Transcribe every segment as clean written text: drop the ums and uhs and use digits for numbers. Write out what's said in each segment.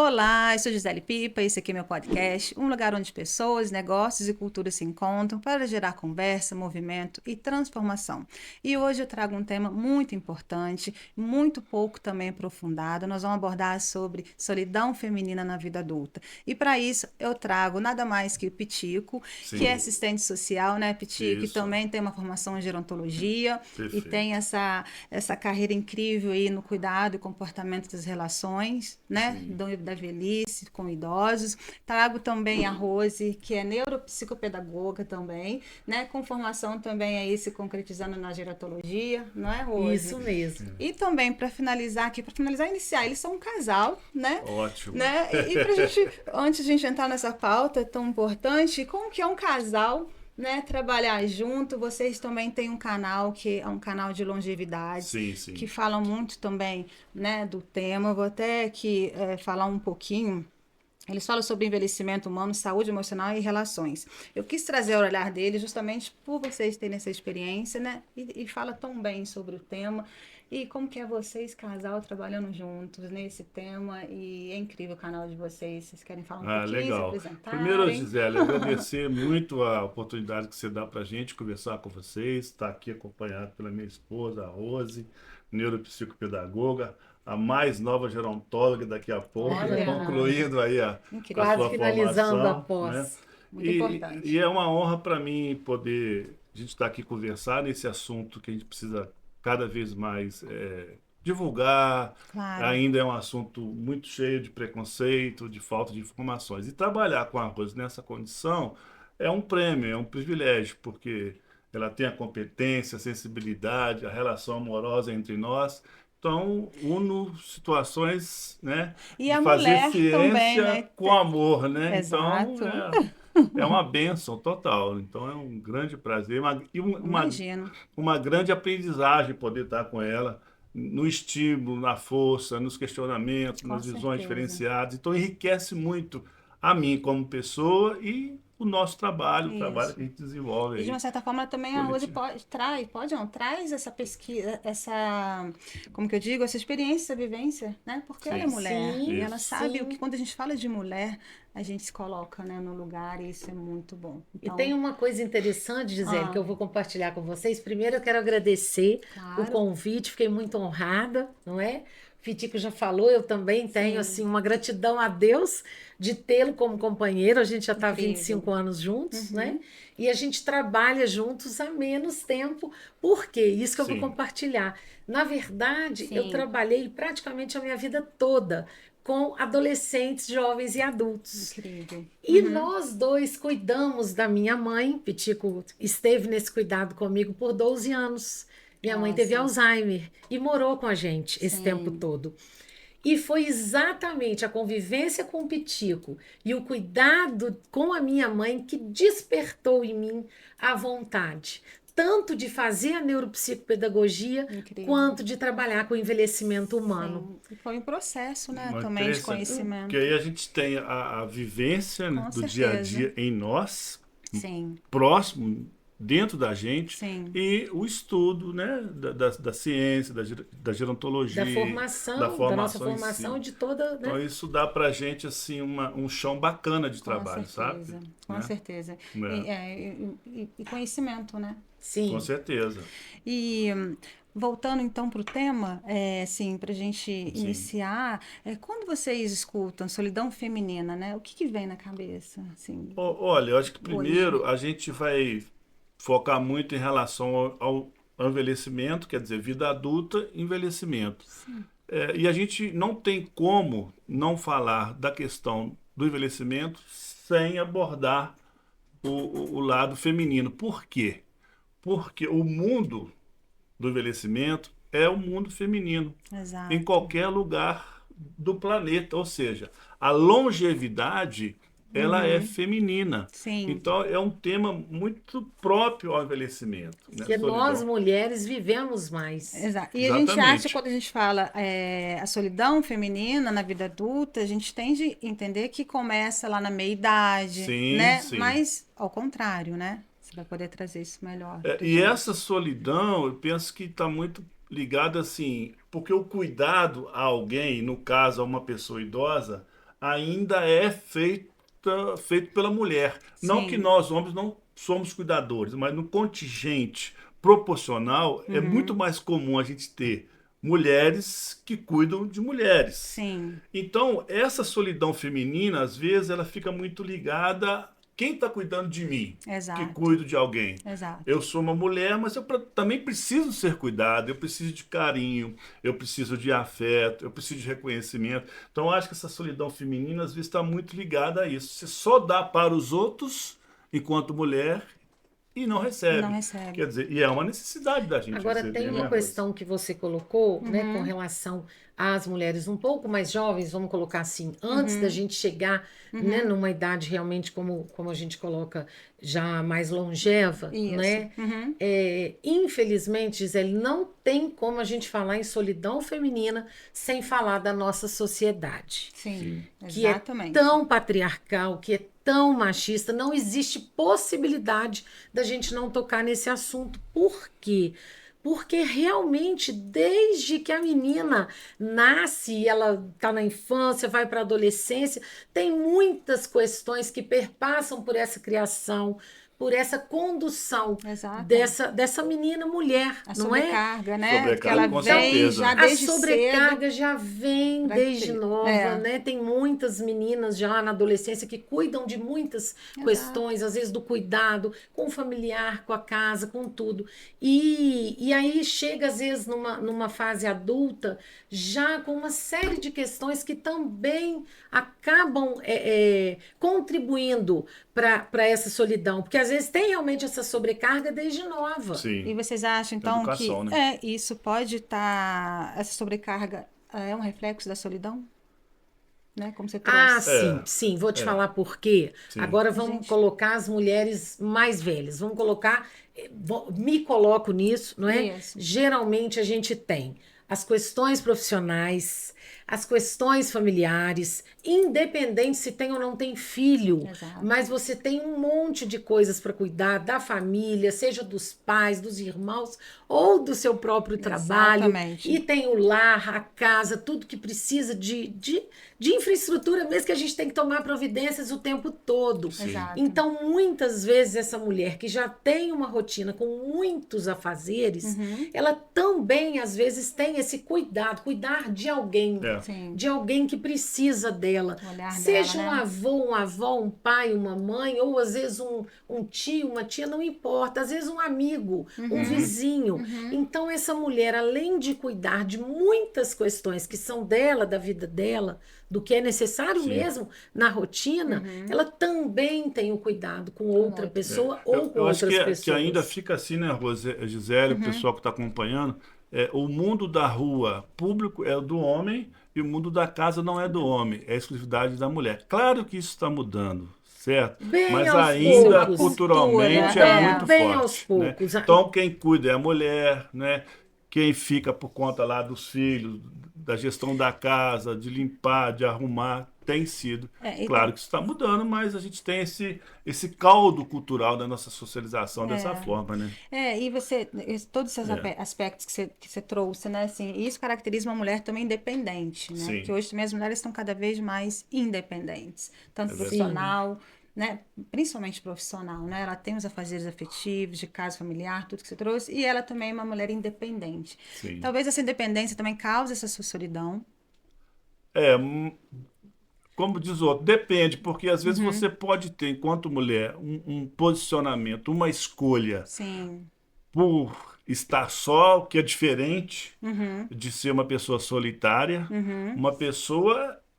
Olá, eu sou Gisele Pipa, esse aqui é meu podcast, um lugar onde pessoas, negócios e culturas se encontram para gerar conversa, movimento e transformação. E hoje eu trago um tema muito importante, muito pouco também aprofundado. Nós vamos abordar sobre solidão feminina na vida adulta. E para isso eu trago nada mais que o Pitico, que é Sim, assistente social, né, Pitico? E isso, também tem uma formação em gerontologia e tem perfeito. essa carreira incrível aí no cuidado e comportamento das relações, né, Sim. da velhice com idosos. Trago também a Rose, que é neuropsicopedagoga também, né, com formação também aí se concretizando na gerontologia, não é, Rose? Isso mesmo. E também para finalizar aqui, para finalizar e iniciar, eles são um casal, né? Ótimo. Né? E pra gente, antes de a gente entrar nessa pauta tão importante, como que é um casal, né, trabalhar junto? Vocês também têm um canal que é um canal de longevidade, Sim, que sim. fala muito também, né, do tema. Vou até aqui falar um pouquinho. Eles falam sobre envelhecimento humano, saúde emocional e relações. Eu quis trazer o olhar deles justamente por vocês terem essa experiência, né? E fala tão bem sobre o tema. E como que é vocês, casal, trabalhando juntos nesse tema. E é incrível o canal de vocês. Vocês querem falar um Ah, pouquinho, se legal. Primeiro, apresentarem? Gisele, agradecer muito a oportunidade que você dá para a gente conversar com vocês. Estar aqui acompanhado pela minha esposa, a Rose, neuropsicopedagoga, a mais nova gerontóloga daqui a pouco, né? Olha, Concluindo aí a incrível. Quase sua finalizando a formação, né? pós. Muito E importante. é uma honra para mim poder a gente estar aqui conversar nesse assunto que a gente precisa cada vez mais divulgar. Claro. Ainda é um assunto muito cheio de preconceito, de falta de informações. E trabalhar com a Rose nessa condição é um prêmio, é um privilégio, porque ela tem a competência, a sensibilidade, a relação amorosa entre nós. Então, uno situações, né, E de a fazer mulher também, ciência né? com amor, né? Então, Exato. é uma bênção total. Então, é um grande prazer Imagino. uma grande aprendizagem poder estar com ela no estímulo, na força, nos questionamentos, Com nas visões certeza. diferenciadas. Então, enriquece muito a mim como pessoa e o nosso trabalho, o trabalho que Isso. a gente desenvolve E de uma aí, certa forma também a Rose coletivo. traz essa pesquisa, como que eu digo, essa experiência, essa vivência, né? Porque ela é Sim, mulher e Sim, ela isso. sabe o que sim. quando a gente fala de mulher, a gente se coloca, né, no lugar e isso é muito bom. E Então, tem uma coisa interessante, Gisele, que ah, eu vou compartilhar com vocês. Primeiro, eu quero agradecer o claro, convite, fiquei muito honrada, não é? O Fitico já falou, eu também tenho assim sim, uma gratidão a Deus de tê-lo como companheiro. A gente já está há incrível. 25 anos juntos, né? Uhum, E a gente trabalha juntos há menos tempo. Por quê? Isso que eu vou Sim, compartilhar. Na verdade, eu sim, trabalhei praticamente a minha vida toda com adolescentes, jovens e adultos. incrível. E Uhum, nós dois cuidamos da minha mãe. Pitico esteve nesse cuidado comigo por 12 anos. Minha mãe teve nossa, Alzheimer e morou com a gente esse tempo sim, todo. E foi exatamente a convivência com o Pitico e o cuidado com a minha mãe que despertou em mim a vontade, tanto de fazer a neuropsicopedagogia, incrível. quanto de trabalhar com o envelhecimento humano. Sim, e foi um processo, né, muito também de interessante. Porque aí conhecimento. a gente tem a vivência, né, Com do dia a certeza. dia em nós, Sim, próximo, dentro da gente, sim. e o estudo, né, da ciência, da Da gerontologia, da formação, da nossa formação em formação si. de toda, Então, né? isso dá para a gente assim, um chão bacana de Com trabalho, sabe? certeza, com Né? certeza. É, E conhecimento, né? com Sim, certeza. E voltando então para o tema, assim, para a gente Sim. iniciar, quando vocês escutam solidão feminina, né? O que que vem na cabeça, assim, Olha, eu acho que hoje? primeiro a gente vai focar muito em relação ao envelhecimento, quer dizer, vida adulta, envelhecimento. Sim, E a gente não tem como não falar da questão do envelhecimento sem abordar o lado feminino. Por quê? Porque o mundo do envelhecimento é o mundo feminino, em exato. qualquer lugar do planeta. Ou seja, a longevidade ela é Uhum, feminina. sim. Então é um tema muito próprio ao envelhecimento, né? que nós Solidão. mulheres vivemos mais. Exato. E a gente acha, Exatamente. quando a gente fala a solidão feminina na vida adulta, a gente tende a entender que começa lá na meia-idade, Sim, né? sim. Mas ao contrário, né? Você vai poder trazer isso melhor pra E essa gente. solidão, eu penso que está muito ligada assim, porque o cuidado a alguém, no caso a uma pessoa idosa, ainda é feito pela mulher. Não que Sim. nós, homens, não somos cuidadores, mas no contingente proporcional é muito mais comum a gente ter mulheres que cuidam de mulheres. Sim, Então, essa solidão feminina, às vezes, ela fica muito ligada a quem está cuidando de mim, que exato, cuido de alguém. exato. Eu sou uma mulher, mas eu também preciso ser cuidado, eu preciso de carinho, eu preciso de afeto, eu preciso de reconhecimento. Então, eu acho que essa solidão feminina, às vezes, está muito ligada a isso. Você só dá para os outros, enquanto mulher, e não E não recebe. recebe. Quer dizer, e é uma necessidade da gente Agora, receber, tem né, uma Rose? questão que você colocou, né, com Uhum, relação às mulheres um pouco mais jovens, vamos colocar assim, antes da uhum, gente chegar, né, uhum. numa idade realmente, como a gente coloca, já mais longeva, Isso. né? Uhum. Infelizmente, Gisele, não tem como a gente falar em solidão feminina sem falar da nossa sociedade, Sim, Sim. que é exatamente. tão patriarcal, que é tão machista, não existe possibilidade da gente não tocar nesse assunto. Por quê? Porque realmente, desde que a menina nasce, e ela está na infância, vai para a adolescência, tem muitas questões que perpassam por essa criação, por essa condução Exato. dessa menina mulher, A não é? sobrecarga, né? Que Sobrecarga, ela com vem já certeza. A desde cedo sobrecarga já vem para desde ter. nova, É, né? Tem muitas meninas já na adolescência que cuidam de muitas exato. questões, às vezes do cuidado com o familiar, com a casa, com tudo. E aí chega, às vezes, numa fase adulta, já com uma série de questões que também acabam contribuindo para essa solidão, porque às vezes tem realmente essa sobrecarga desde nova. E Sim. vocês acham, então, que Educação, né? isso pode estar, essa sobrecarga é um reflexo da solidão, né? Como você Ah, trouxe. sim, É, sim, vou te é, falar por quê. sim. Agora A vamos gente, colocar as mulheres mais velhas. Vamos colocar, me coloco nisso, não é? isso, Geralmente a gente tem as questões profissionais, as questões familiares, independente se tem ou não tem filho, exato. mas você tem um monte de coisas para cuidar da família, seja dos pais, dos irmãos ou do seu próprio trabalho, Exatamente. e tem o lar, a casa, tudo que precisa de infraestrutura mesmo que a gente tem que tomar providências o tempo todo. Sim. Exato. Então, muitas vezes, essa mulher que já tem uma rotina com muitos afazeres, Uhum, ela também, às vezes, tem esse cuidado, cuidar É. sim. de alguém que precisa dela. O olhar Seja dela, um né? avô, um avó, um pai, uma mãe, ou às vezes um tio, uma tia, não importa. Às vezes um amigo, um Uhum. vizinho. Uhum, Então, essa mulher, além de cuidar de muitas questões que são dela, da vida dela, do que é necessário Sim. mesmo na rotina, uhum. ela também tem o cuidado com outra outra. pessoa Eu, ou com eu acho outras que ainda pessoas. fica assim, né, Gisele, o Uhum, pessoal que está acompanhando, o mundo da rua público é do homem e o mundo da casa não é do homem, é exclusividade da mulher. Claro que isso está mudando, certo? Bem Mas aos Isso é ainda uma poucos, cultura, culturalmente é mudando muito bem aos forte, né? poucos. Então quem cuida é a mulher, né? Quem fica por conta lá dos filhos, da gestão da casa, de limpar, de arrumar, tem sido. Claro então, que isso está mudando, mas a gente tem esse caldo cultural da nossa socialização dessa é, forma, né? e você, todos esses É, aspectos que você trouxe, né, assim, isso caracteriza uma mulher também independente, né, porque sim, hoje também as mulheres estão cada vez mais independentes, tanto é verdade. Sim. profissional, né, principalmente profissional, né, ela tem os afazeres afetivos, de casa familiar, tudo que você trouxe, e ela também é uma mulher independente. Sim. Talvez essa independência também cause essa sua solidão. É, como diz o outro, depende, porque às vezes Uhum, você pode ter, enquanto mulher, um posicionamento, uma escolha sim, por estar só, o que é diferente uhum, de ser uma pessoa solitária. uhum,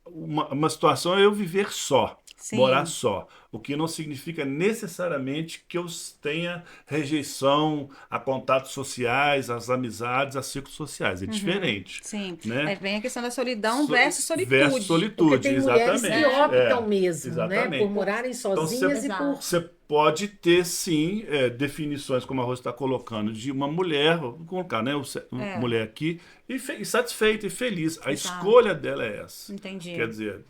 Uma situação é eu viver só, morar sim, só, o que não significa necessariamente que eu tenha rejeição a contatos sociais, às amizades, a círculos sociais. É uhum, diferente, sim. né? Vem a questão da solidão versus Versus solitude. Porque solitude, tem mulheres que exatamente. optam mesmo, né, por Exatamente. morarem Então sozinhas e por. você pode ter sim definições, como a Rosa está colocando, de uma mulher, vou colocar, né, É, mulher aqui, e satisfeita e feliz. A exato. escolha dela é essa. Quer Entendi. dizer,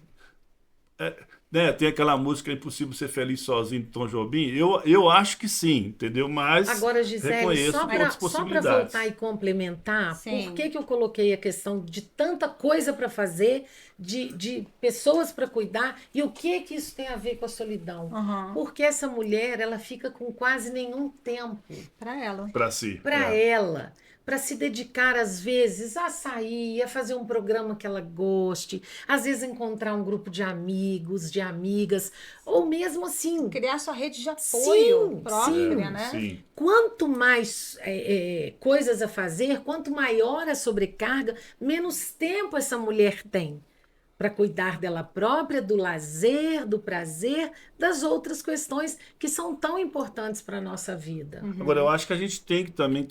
né, tem aquela música Impossível Ser Feliz Sozinho, de Tom Jobim. Eu acho que sim, entendeu? Mas Agora, Gisele, reconheço só outras para possibilidades. voltar e complementar, Sim. por que que eu coloquei a questão de tanta coisa para fazer, de pessoas para cuidar, e o que isso tem a ver com a solidão? Aham. Porque essa mulher, ela fica com quase nenhum tempo Para ela. Para si. para ela, para se dedicar às vezes a sair, a fazer um programa que ela goste, às vezes encontrar um grupo de amigos, de amigas, ou mesmo assim, Criar sua rede de apoio Sim, própria, sim, né? Sim. quanto mais coisas a fazer, quanto maior a sobrecarga, menos tempo essa mulher tem para cuidar dela própria, do lazer, do prazer, das outras questões que são tão importantes para a nossa vida. Agora, eu acho que a gente tem que também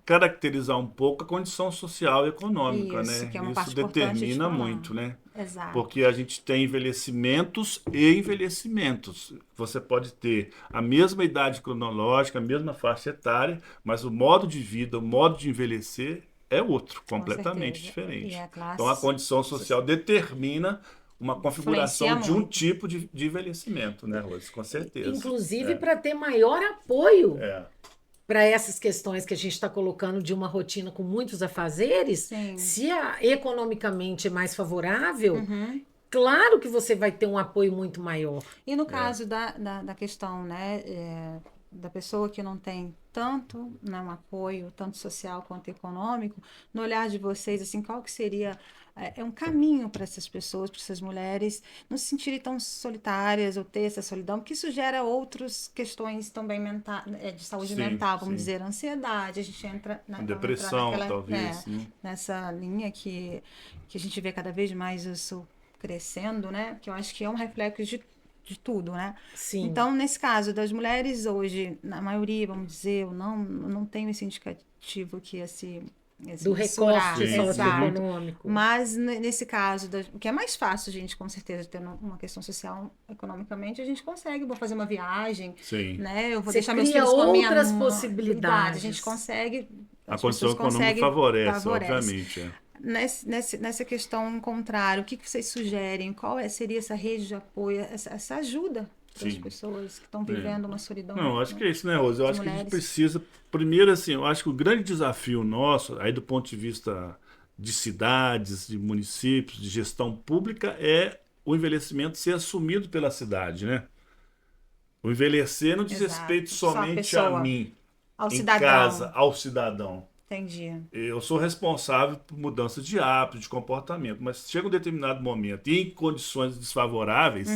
caracterizar um pouco a condição social e econômica, Isso, né? que é uma Isso parte importante de determina falar. muito, né? Exato. Porque a gente tem envelhecimentos e envelhecimentos. Você pode ter a mesma idade cronológica, a mesma faixa etária, mas o modo de vida, o modo de envelhecer é outro, completamente certeza. diferente. E a classe Então a condição social determina uma configuração influencia de um muito. tipo de envelhecimento, né, Rose? Com certeza. Inclusive para ter maior apoio É. para essas questões que a gente está colocando de uma rotina com muitos afazeres, Sim. se economicamente é mais favorável, Uhum. claro que você vai ter um apoio muito maior. E no caso da questão, né, da pessoa que não tem tanto, né, um apoio, tanto social quanto econômico, no olhar de vocês, assim, qual que seria um caminho para essas pessoas, para essas mulheres, não se sentirem tão solitárias ou ter essa solidão, porque isso gera outras questões também de saúde Sim, mental, vamos sim. dizer, ansiedade, a gente entra Depressão, talvez. Né? nessa linha que a gente vê cada vez mais isso crescendo, né? Que eu acho que é um reflexo de tudo, né? Sim. Então, nesse caso das mulheres hoje, na maioria, vamos dizer, eu não tenho esse indicativo que esse do mensurar, recorte Sim, socioeconômico. mas nesse caso, o que é mais fácil, gente, com certeza, tendo uma questão social, economicamente, a gente consegue, vou fazer uma viagem, Sim. né? Eu vou Você deixar meus cria filhos com a minha outras mãe. possibilidades. A gente consegue, A as condição pessoas econômica conseguem, favorece, obviamente. É. Nessa questão contrária, o que vocês sugerem? Qual seria essa rede de apoio, essa ajuda para as Sim. pessoas que estão vivendo uma solidão? Não, acho que é isso, né, Rose? Eu As acho que a gente mulheres. precisa. Primeiro, assim, eu acho que o grande desafio nosso, aí do ponto de vista de cidades, de municípios, de gestão pública, é o envelhecimento ser assumido pela cidade, né? O envelhecer não diz Exato. respeito Só a somente a pessoa, mim, ao em cidadão. casa, ao cidadão. Entendi. Eu sou responsável por mudança de hábito, de comportamento, mas chega um determinado momento, e em condições desfavoráveis,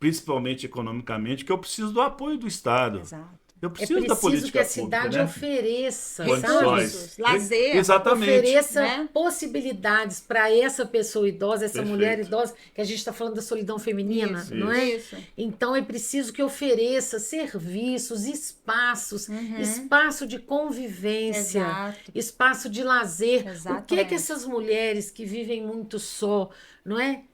principalmente economicamente, que eu preciso do apoio do Estado. Exato. Eu É preciso da preciso política que a pública, cidade né? ofereça, Condições. sabe? Lazer. Exatamente. Ofereça né? possibilidades para essa pessoa idosa, essa Perfeito. mulher idosa, que a gente está falando da solidão feminina, Isso, não é? Isso. Então é preciso que ofereça serviços, espaços, espaço de convivência, Exato. espaço de lazer. O que Exatamente. essas mulheres que vivem muito só, não é?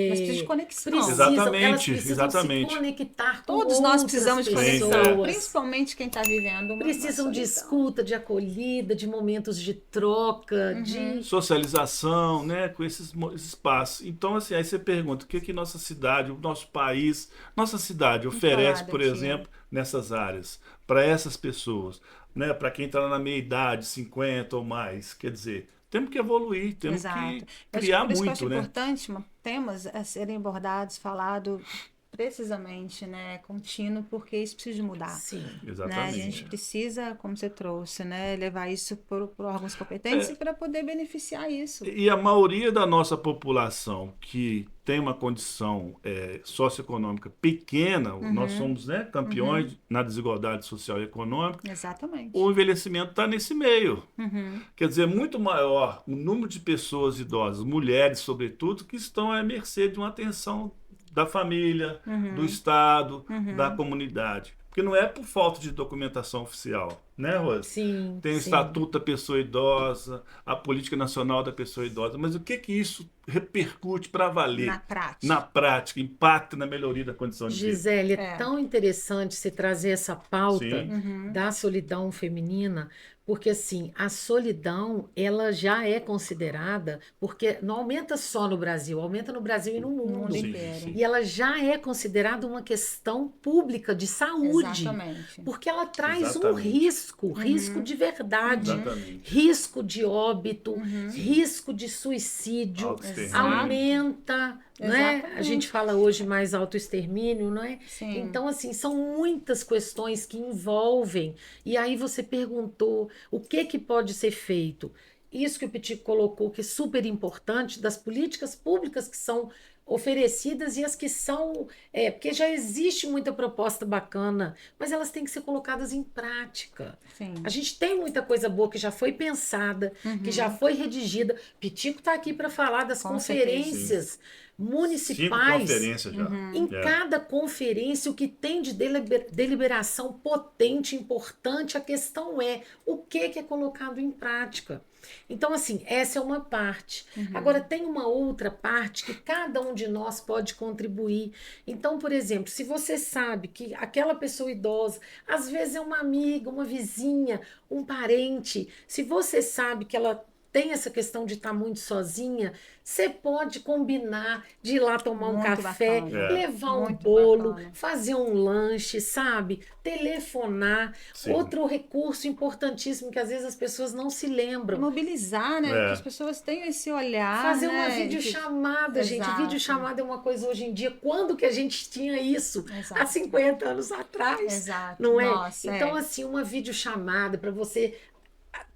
Mas precisa de conexão. Exatamente, elas precisam exatamente. se conectar com Todos nós outras precisamos de pessoas. conexão, principalmente quem está vivendo uma Precisam de solidão. escuta, de acolhida, de momentos de troca, de Socialização, né, com esses espaços. Então, assim, aí você pergunta, o que nossa cidade, o nosso país, nossa cidade oferece, falar por daqui. exemplo, nessas áreas, para essas pessoas, né, para quem está na meia idade, 50 ou mais, quer dizer, temos que evoluir, temos Exato. que Eu acho que criar por isso que eu muito, acho né? importante temas a serem abordados, falados precisamente, né, contínuo, porque isso precisa de mudar. sim. Né? A Exatamente. gente precisa, como você trouxe, né, levar isso por órgãos competentes para poder beneficiar isso. E a maioria da nossa população que tem uma condição socioeconômica pequena, nós somos, né, campeões na desigualdade social e econômica, Exatamente. o envelhecimento está nesse meio. Uhum. Quer dizer, muito maior o número de pessoas idosas, mulheres sobretudo, que estão à mercê de uma atenção da família, do Estado, da comunidade. Porque não é por falta de documentação oficial, né, Rose? Sim. Tem o sim. Estatuto da Pessoa Idosa, a Política Nacional da Pessoa Idosa, mas o que isso repercute para valer Na prática. na prática, impacta na melhoria da condição de vida. Gisele, é É. tão interessante você trazer essa pauta Sim. da solidão feminina, porque assim, a solidão, ela já é considerada, porque não aumenta só no Brasil, aumenta no Brasil e no No mundo mundo. Sim, inteiro. sim. E ela já é considerada uma questão pública de saúde. Exatamente. Porque ela traz um Exatamente. risco de verdade, Exatamente. risco de óbito, risco de suicídio, Autoextermínio. aumenta, não é? A Exatamente. gente fala hoje mais autoextermínio, não é? Sim. Então, assim, são muitas questões que envolvem. E aí você perguntou o que pode ser feito. Isso que o Petit colocou, que é super importante, das políticas públicas que são oferecidas e as que são. Porque já existe muita proposta bacana, mas elas têm que ser colocadas em prática. Sim. A gente tem muita coisa boa que já foi pensada, que já foi redigida. Pitico está aqui para falar das Com conferências 5 municipais. conferências já. Em É. cada conferência, o que tem de deliberação potente, importante, a questão é o que é colocado em prática. Então, assim, essa é uma parte. Agora, tem uma outra parte que cada um de nós pode contribuir. Então, por exemplo, se você sabe que aquela pessoa idosa, às vezes é uma amiga, uma vizinha, um parente, se você sabe que ela tem essa questão de estar muito sozinha, você pode combinar de ir lá tomar um Muito café, bacana. É. levar um Muito bolo, bacana. fazer um lanche, sabe? Telefonar. Sim. Outro recurso importantíssimo que às vezes as pessoas não se lembram. Mobilizar, né? É. Que as pessoas tenham esse olhar, Fazer né? uma videochamada, gente. Exato. Videochamada é uma coisa hoje em dia. Quando que a gente tinha isso? Exato. Há 50 anos atrás. Exato. Não é? Nossa, Então, assim, uma videochamada para você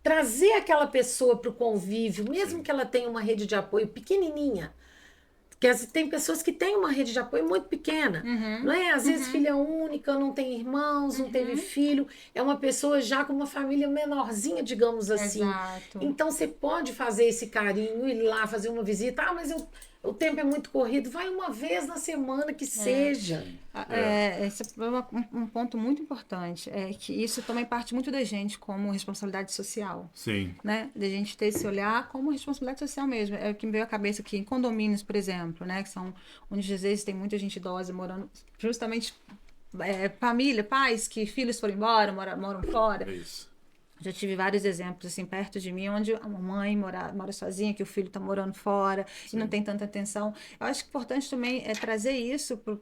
trazer aquela pessoa para o convívio, mesmo que ela tenha uma rede de apoio pequenininha. Porque tem pessoas que têm uma rede de apoio muito pequena, não é? Às vezes filha única, não tem irmãos, não teve filho, é uma pessoa já com uma família menorzinha, digamos assim. Exato. Então você pode fazer esse carinho, ir lá fazer uma visita. Ah, mas o tempo é muito corrido. Vai uma vez na semana que seja. Esse é um ponto muito importante. É que isso também parte muito da gente como responsabilidade social. Sim. Né? De a gente ter esse olhar como responsabilidade social mesmo. É o que me veio à cabeça aqui em condomínios, por exemplo, né? Que são onde às vezes tem muita gente idosa morando, justamente família, pais que filhos foram embora, moram fora. É isso. Já tive vários exemplos assim perto de mim, onde a mãe mora sozinha, que o filho está morando fora e não tem tanta atenção. Eu acho que importante também é trazer isso para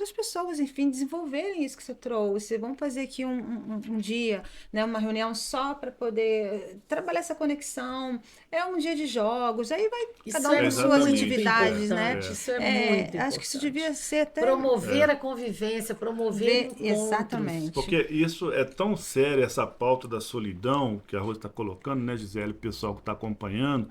as pessoas, enfim, desenvolverem isso que você trouxe. Vamos fazer aqui um dia, né, uma reunião só para poder trabalhar essa conexão. É um dia de jogos, aí vai cada um com suas Exatamente. atividades, né? Importante, isso é muito importante. Acho que isso devia ser até Promover a convivência, promover encontros. exatamente. Porque isso é tão sério, essa pauta da solidão que a Rose está colocando, né, Gisele, o pessoal que está acompanhando,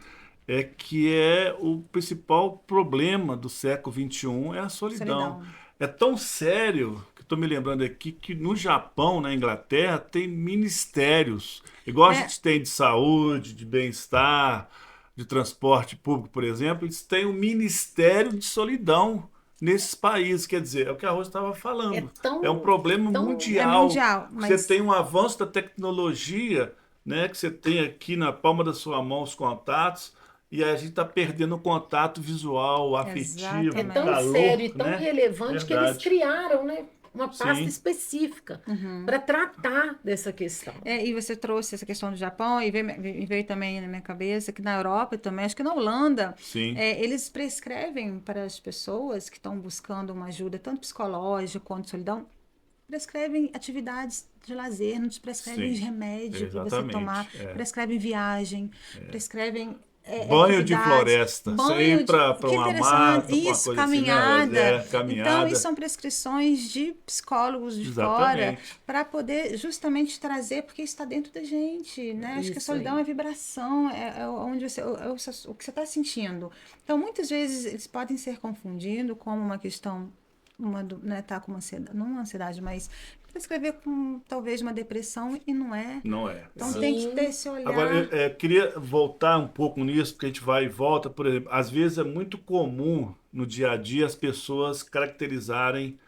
é que é o principal problema do século XXI é a solidão. É tão sério, que estou me lembrando aqui, que no Japão, na Inglaterra, tem ministérios, igual a gente tem de saúde, de bem-estar, de transporte público, por exemplo, eles têm um ministério de solidão nesses países, quer dizer, é o que a Rose estava falando. É um problema mundial. É mundial, mas... Você tem um avanço da tecnologia, né, que você tem aqui na palma da sua mão os contatos, e a gente está perdendo o contato visual, afetivo, É tão calor, sério e tão né? relevante que eles criaram, né, uma pasta Sim. específica para tratar dessa questão. E você trouxe essa questão do Japão e veio também na minha cabeça que na Europa também, acho que na Holanda, Sim. Eles prescrevem para as pessoas que estão buscando uma ajuda, tanto psicológica quanto de solidão, prescrevem atividades de lazer, não te prescrevem Sim. remédio para você Exatamente, tomar, prescrevem viagem, prescrevem banho de atividades, floresta, você ir para que uma interessante. mata, uma Isso, coisa caminhada. assim, né? Caminhada. Então, isso são prescrições de psicólogos de fora para poder justamente trazer, porque isso está dentro da gente, né? Acho que a solidão é vibração, onde o que você está sentindo. Então, muitas vezes, eles podem ser confundidos como uma questão, tá com uma ansiedade, não uma ansiedade, mas prescrever com talvez uma depressão e não é. Não é. Então tem que ter esse olhar. Agora, eu queria voltar um pouco nisso, porque a gente vai e volta. Por exemplo, às vezes é muito comum no dia a dia as pessoas caracterizarem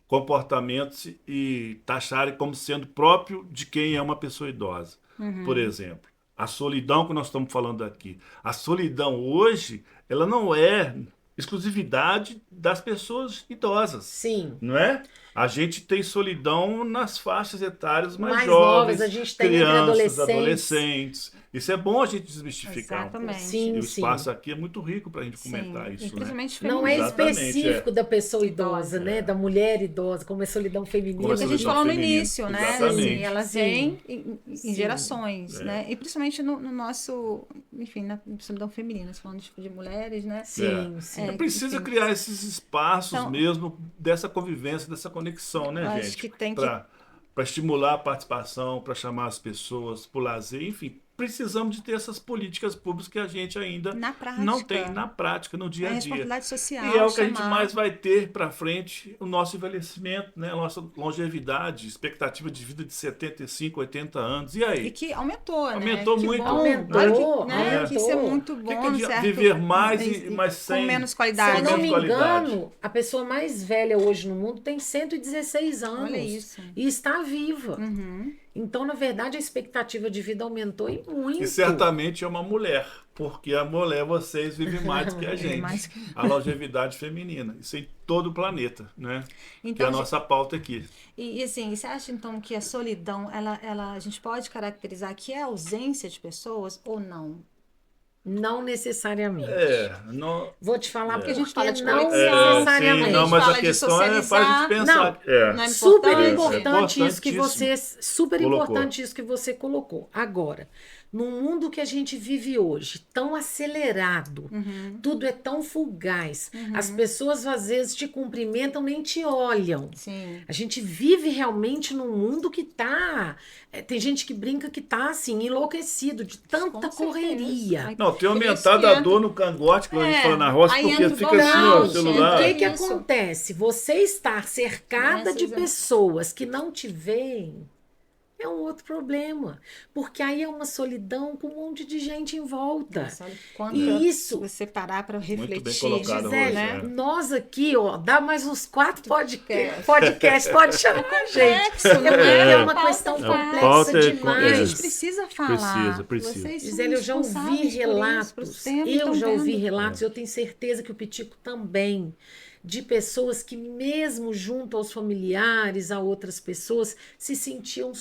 comportamentos e taxarem como sendo próprio de quem é uma pessoa idosa. Por exemplo, A solidão que nós estamos falando aqui. A solidão hoje, ela não é exclusividade das pessoas idosas, Sim. não é? A gente tem solidão nas faixas etárias mais Mais jovens, novas, a gente tem entre crianças, adolescentes. adolescentes. Isso é bom a gente desmistificar um pouco. Exatamente. Sim, E o sim. espaço aqui é muito rico para a gente Sim, comentar e isso, né? principalmente Não é feminino. Exatamente, específico da pessoa idosa, Idosa. né? Da mulher idosa, como é solidão feminina. Como É o que a gente solidão falou no feminina. início, né? Exatamente. Assim, ela Sim. vem em Sim. gerações, É. né? E principalmente no nosso, enfim, na solidão feminina, falando de mulheres, né? Sim, sim. É, Precisa enfim. criar esses espaços Então- mesmo dessa convivência, dessa conexão, né, Eu acho gente? que tem que- Para estimular a participação, para chamar as pessoas para o lazer, enfim, precisamos de ter essas políticas públicas que a gente ainda Na prática. não tem na prática, no dia É a dia. responsabilidade social. E é o que a gente chamar. mais vai ter para frente, o nosso envelhecimento, né? A nossa longevidade, expectativa de vida de 75, 80 anos. E aí? E que aumentou, né? Aumentou Que muito. bom. Aumentou, Olha que, né? aumentou. Que isso é muito O que bom, que adianta certo? viver mais e mais com sem- menos Se qualidade. eu não menos me qualidade. engano, a pessoa mais velha hoje no mundo tem 116 anos. Olha isso. E está viva. Uhum. Então, na verdade, a expectativa de vida aumentou e muito. E certamente é uma mulher, porque a mulher, vocês vivem mais do que a gente. mais A longevidade feminina. Isso em todo o planeta, né? Que é Então, a nossa pauta aqui. e assim, você acha então que a solidão, a gente pode caracterizar que é ausência de pessoas ou não? Não necessariamente. Não, Vou te falar porque a gente fala de não conexão, necessariamente. sim, não, mas fala a de questão faz a gente socializar. pensar. Não é Super importante. importante isso que você, super Colocou. importante isso que você colocou. Agora, no mundo que a gente vive hoje, tão acelerado, tudo é tão fugaz, as pessoas às vezes te cumprimentam, nem te olham. Sim. A gente vive realmente num mundo que tá. Tem gente que brinca que tá assim, enlouquecido de tanta Com certeza. correria. Ai, Não, tem por isso aumentado que a entra- dor no cangote, que a gente É, fala na roça, aí porque entra o fica assim, ó, o burnout, celular. O que que Isso. acontece? Você estar cercada de Nessas- pessoas que não te veem é um outro problema. Porque aí é uma solidão com um monte de gente em volta. Nossa, olha quanto E isso- se você parar para bem refletir, colocado, Gisele, Rose, né? é. Nós aqui, ó, dá mais uns 4 podcasts, pode chamar a gente. Complexo, É porque né? é uma Pauta questão fácil. complexa Pauta é E a demais. gente precisa falar. Precisa. Vocês são Gisele, eu já ouvi responsáveis por isso, por relatos, esse tema, eu então já ouvi vendo. relatos, eu tenho certeza que o Pitico também, de pessoas que mesmo junto aos familiares, a outras pessoas, se sentiam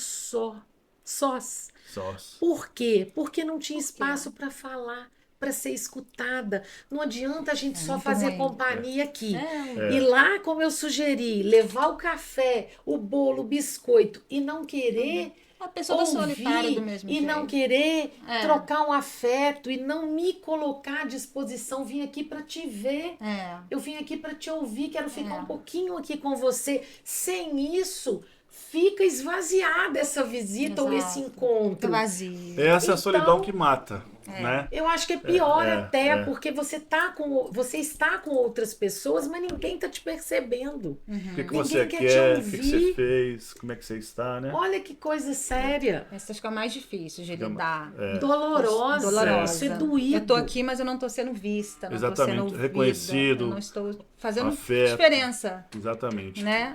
sós. Sós. Por quê? Porque não tinha Por quê? espaço para falar, para ser escutada. Não adianta a gente só muito fazer ruim. companhia aqui. É, E lá, como eu sugeri, levar o café, o bolo, o biscoito e não querer a pessoa tá solitária do mesmo e jeito. não querer É. trocar um afeto e não me colocar à disposição, vim aqui para te ver. É. Eu vim aqui para te ouvir, quero ficar É. um pouquinho aqui com você. Sem isso, fica esvaziada essa visita ou esse Exato. encontro. Fica vazio. Essa é a Então- solidão que mata, né? Eu acho que é pior É, até, é. porque você está com outras pessoas, mas ninguém está te percebendo. O que, que Ninguém você quer quer, te o que, que ouvir. você fez, como é que você está, né? Olha que coisa séria, Essa acho que é a mais difícil de Fica- lidar. É. dolorosa, Dolorosa. isso é doído. Eu tô aqui, mas eu não tô sendo vista, não tô Exatamente, sendo ouvida, reconhecido, eu não estou fazendo afeto. diferença, Exatamente. né?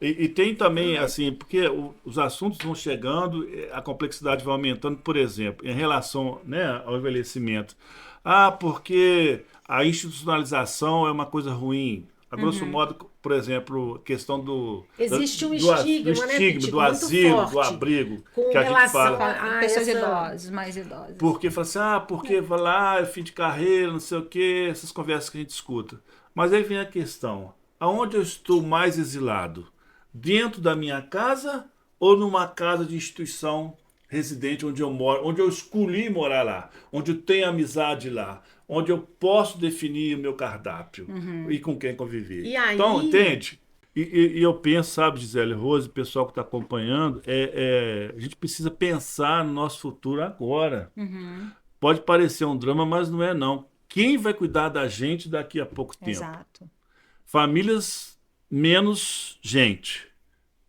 E tem também, assim, porque os assuntos vão chegando, a complexidade vai aumentando, por exemplo, em relação, né, ao envelhecimento. Ah, porque a institucionalização é uma coisa ruim. A grosso modo, por exemplo, questão do... Existe um do estigma, do né, estigma, Pitico, do muito asilo, do forte abrigo, com que a gente relação fala. a Pessoas essa- idosas, mais idosas. Porque fala assim, porque vai lá, é fim de carreira, não sei o quê, essas conversas que a gente escuta. Mas aí vem a questão, aonde eu estou mais exilado? Dentro da minha casa ou numa casa de instituição residente onde eu moro, onde eu escolhi morar lá, onde eu tenho amizade lá, onde eu posso definir o meu cardápio e com quem conviver. E aí- Então, entende? E eu penso, sabe, Gisele, Rose, o pessoal que está acompanhando, a gente precisa pensar no nosso futuro agora. Pode parecer um drama, mas não é não. Quem vai cuidar da gente daqui a pouco tempo? Exato. Famílias menos gente.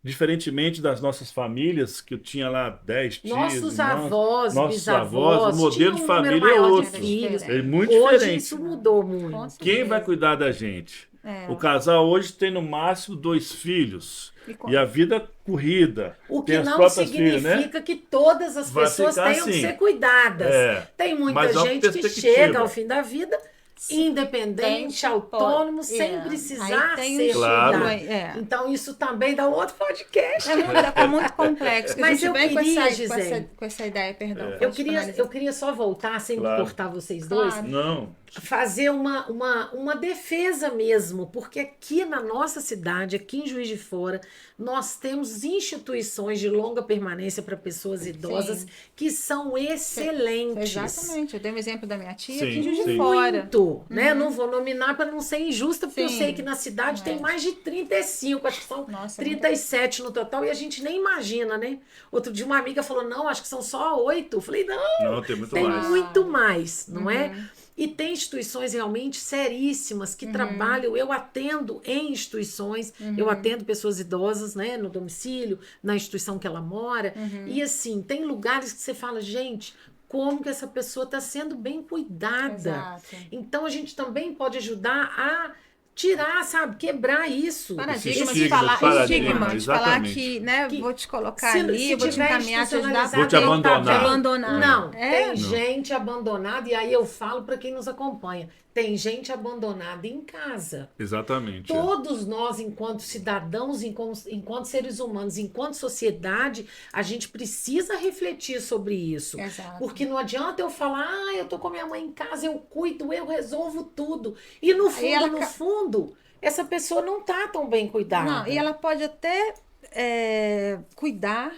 Diferentemente das nossas famílias, que eu tinha lá 10 tios, Nossos irmãos, avós, nossos bisavós, avós, o modelo tinham de um família número é maior outro. de filhos. É muito Hoje diferente. isso mudou muito. Com Quem vai certeza. cuidar da gente? O casal hoje tem no máximo 2 filhos. E E a vida corrida. O tem que as não próprias significa filhas, né? que todas as Vai pessoas ficar tenham que assim. ser cuidadas. É, Tem muita mas é uma gente que perspectiva. chega ao fim da vida independente, autônomo, sem precisar Aí tem ser Claro. cuidado. Então, isso também dá outro podcast. É muito complexo. Que Mas a gente eu vem queria, Gisele, com essa ideia, perdão. Eu pode queria, finalizar. eu queria só voltar, sem Claro. cortar vocês dois, Claro. Não. fazer uma defesa mesmo, porque aqui na nossa cidade, aqui em Juiz de Fora, nós temos instituições de longa permanência para pessoas idosas Sim. que são excelentes. Exatamente. Eu dei um exemplo da minha tia Sim, aqui em Juiz de sim. Fora. Muito, né? Não vou nominar para não ser injusta, porque eu Sim. sei que na cidade tem mais de 35, acho que são Nossa, 37 no total, e a gente nem imagina, né? Outro dia uma amiga falou, não, acho que são só 8. Eu falei, não, Não, tem muito tem mais. muito mais, não é? Uhum. E tem instituições realmente seríssimas que trabalham. Eu atendo em instituições, eu atendo pessoas idosas, né, no domicílio, na instituição que ela mora. E assim, tem lugares que você fala, gente, como que essa pessoa está sendo bem cuidada. Exato. Então a gente também pode ajudar a tirar, sabe, quebrar isso. Paradigma Esse de falar, paradigma, de falar exatamente. que, né, Que vou te colocar se ali, vou te tiver encaminhar, te ajudar, institucionalizado, Vou te eu abandonar. tá bem. Abandonar. Não, É? tem gente abandonada, e aí eu falo para quem nos acompanha, tem gente abandonada em casa. Exatamente. Todos nós, enquanto cidadãos, enquanto seres humanos, enquanto sociedade, a gente precisa refletir sobre isso. Exato. Porque não adianta eu falar, eu tô com a minha mãe em casa, eu cuido, eu resolvo tudo. E no Aí ela fundo, no fundo, essa pessoa não tá tão bem cuidada. Não, e ela pode até cuidar,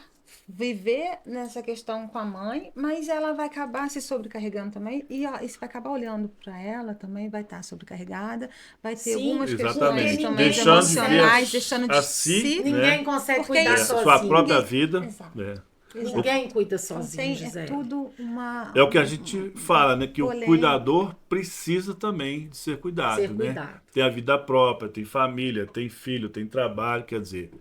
viver nessa questão com a mãe, mas ela vai acabar se sobrecarregando também, e isso vai acabar olhando para ela também, vai estar sobrecarregada, vai ter Sim, algumas Exatamente. questões também Deixando de ver emocionais, deixando de a si, si. Ninguém né? consegue Porque cuidar isso- sozinho. Sua própria Ninguém- vida. Exato. É. Exato. Ninguém cuida Então, sozinho, tem, Gisele. é tudo uma... É o que a gente fala, né? Que o polêmica. cuidador precisa também de ser cuidado, Ser né? cuidado. Tem a vida própria, tem família, tem filho, tem trabalho, quer dizer.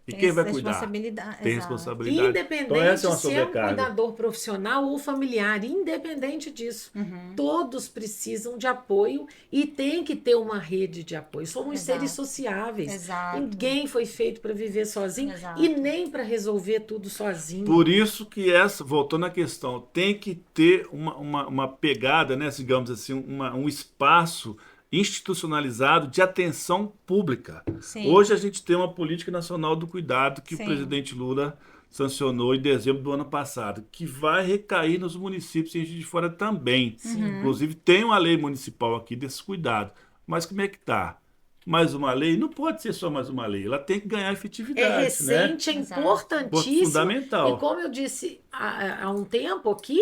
E Tem quem vai essa cuidar? responsabilidade, Tem exato. responsabilidade. Independente Então essa é uma se é um sobrecarga. cuidador profissional ou familiar, independente disso. Todos precisam de apoio e tem que ter uma rede de apoio. Somos Exato. seres sociáveis. Exato. Ninguém foi feito para viver sozinho Exato. e nem para resolver tudo sozinho. Por isso que voltando à questão, tem que ter uma pegada, né, digamos assim, um espaço institucionalizado de atenção pública. Sim. Hoje a gente tem uma política nacional do cuidado que Sim. o presidente Lula sancionou em dezembro do ano passado, que vai recair nos municípios em Juiz de Fora também. Inclusive tem uma lei municipal aqui desse cuidado. Mas como é que tá? Mais uma lei? Não pode ser só mais uma lei, ela tem que ganhar efetividade. É recente, né? é importantíssimo. Fundamental. E como eu disse há um tempo aqui,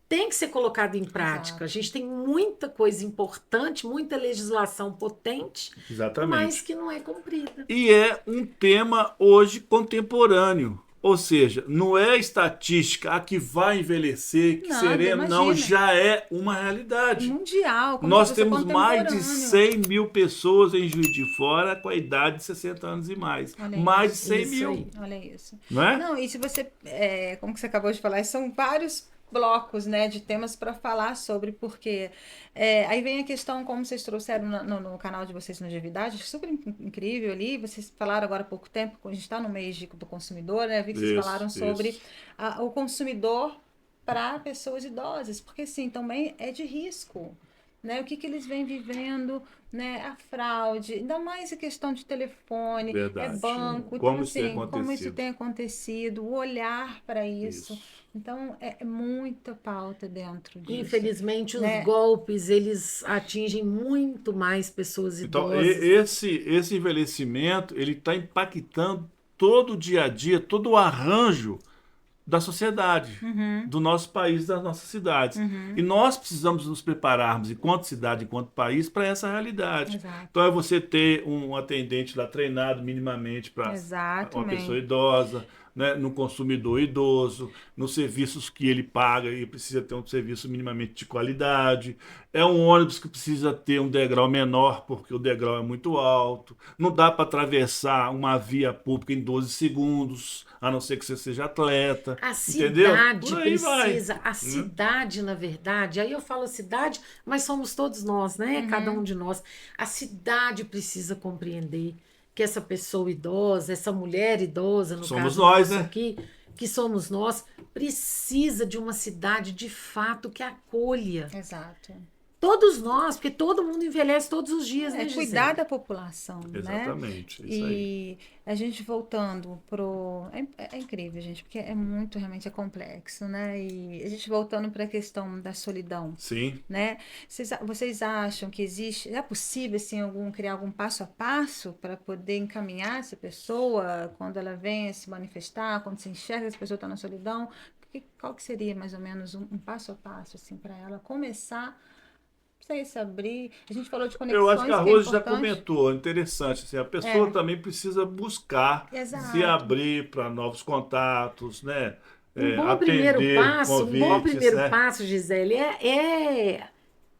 tem que ser colocado em prática. Exato. A gente tem muita coisa importante, muita legislação potente, Exatamente. mas que não é cumprida. E é um tema hoje contemporâneo. Ou seja, não é estatística que vai envelhecer, que Nada, sereno, não, imagina. já é uma realidade. Mundial. como Nós se fosse temos mais de contemporâneo. 100 mil pessoas em Juiz de Fora com a idade de 60 anos e mais. Olha aí. Mais de 100 Isso mil, aí. Olha isso. não é? Não, e se você, como que você acabou de falar, são vários blocos, né, de temas para falar sobre, porque aí vem a questão, como vocês trouxeram no canal de vocês, Longevidade, super incrível ali, vocês falaram agora há pouco tempo, a gente está no mês do consumidor, né, vi que vocês Isso, falaram isso. sobre o consumidor para pessoas idosas, porque sim, também é de risco. Né, o que eles vêm vivendo, né, a fraude, ainda mais a questão de telefone, Verdade. banco, Como então, isso tem assim, como isso acontecido. tem acontecido, o olhar para isso. Então, é muita pauta dentro disso. Infelizmente, os né? golpes, eles atingem muito mais pessoas Então, idosas. esse envelhecimento, ele está impactando todo o dia a dia, todo o arranjo da sociedade, do nosso país, das nossas cidades. E nós precisamos nos prepararmos, enquanto cidade, enquanto país, para essa realidade. Exato. Então, é você ter um atendente lá treinado minimamente para uma Exatamente. pessoa idosa, né, no consumidor idoso, nos serviços que ele paga e precisa ter um serviço minimamente de qualidade. É um ônibus que precisa ter um degrau menor porque o degrau é muito alto. Não dá para atravessar uma via pública em 12 segundos, a não ser que você seja atleta. A Entendeu? cidade Por aí vai. precisa, a cidade, na verdade, aí eu falo cidade, mas somos todos nós, né? Cada um de nós. A cidade precisa compreender que essa pessoa idosa, essa mulher idosa, no Somos caso nós, nosso né? aqui, que somos nós, precisa de uma cidade de fato que acolha. Exato. Todos nós, porque todo mundo envelhece todos os dias, né, É Gisele? cuidar da população, né? Exatamente, isso aí. E a gente voltando pro... É incrível, gente, porque é muito, realmente é complexo, né? E a gente voltando para a questão da solidão, Sim. né? Vocês acham que existe... É possível, assim, criar algum passo a passo para poder encaminhar essa pessoa quando ela vem a se manifestar, quando se enxerga que essa pessoa está na solidão? Qual que seria, mais ou menos, um passo a passo, assim, para ela começar... Sei se abrir. A gente falou de Eu acho que a conexões, que é Rose já importante. comentou, interessante, assim, a pessoa É. também precisa buscar se Exato. abrir para novos contatos, né? Um bom Atender um bom convites, primeiro né? passo, Gisele, é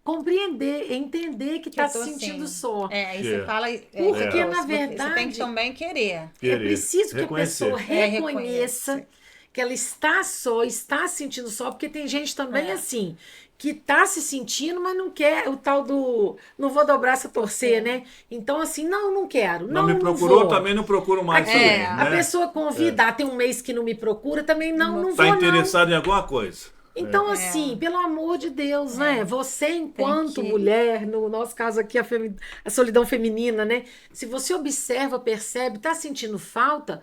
compreender, entender que Que está eu se tô sentindo assim. só. Aí Que você é. fala. Porque, na Você tem que verdade, também querer. é Querer, preciso que a pessoa reconhecer. reconheça que ela está só, está se sentindo só, porque tem gente também É. assim, que está se sentindo, mas não quer o tal do não vou dar o braço a torcer, né? Então, assim, não quero. Não me procurou, vou. também não procuro mais Aqui, também, a né? pessoa convida, tem um mês que não me procura, também não Tá vou, não. interessado em alguma coisa. Então, assim, pelo amor de Deus, né? Você, enquanto que- mulher, no nosso caso aqui, a solidão feminina, né? Se você observa, percebe, tá sentindo falta,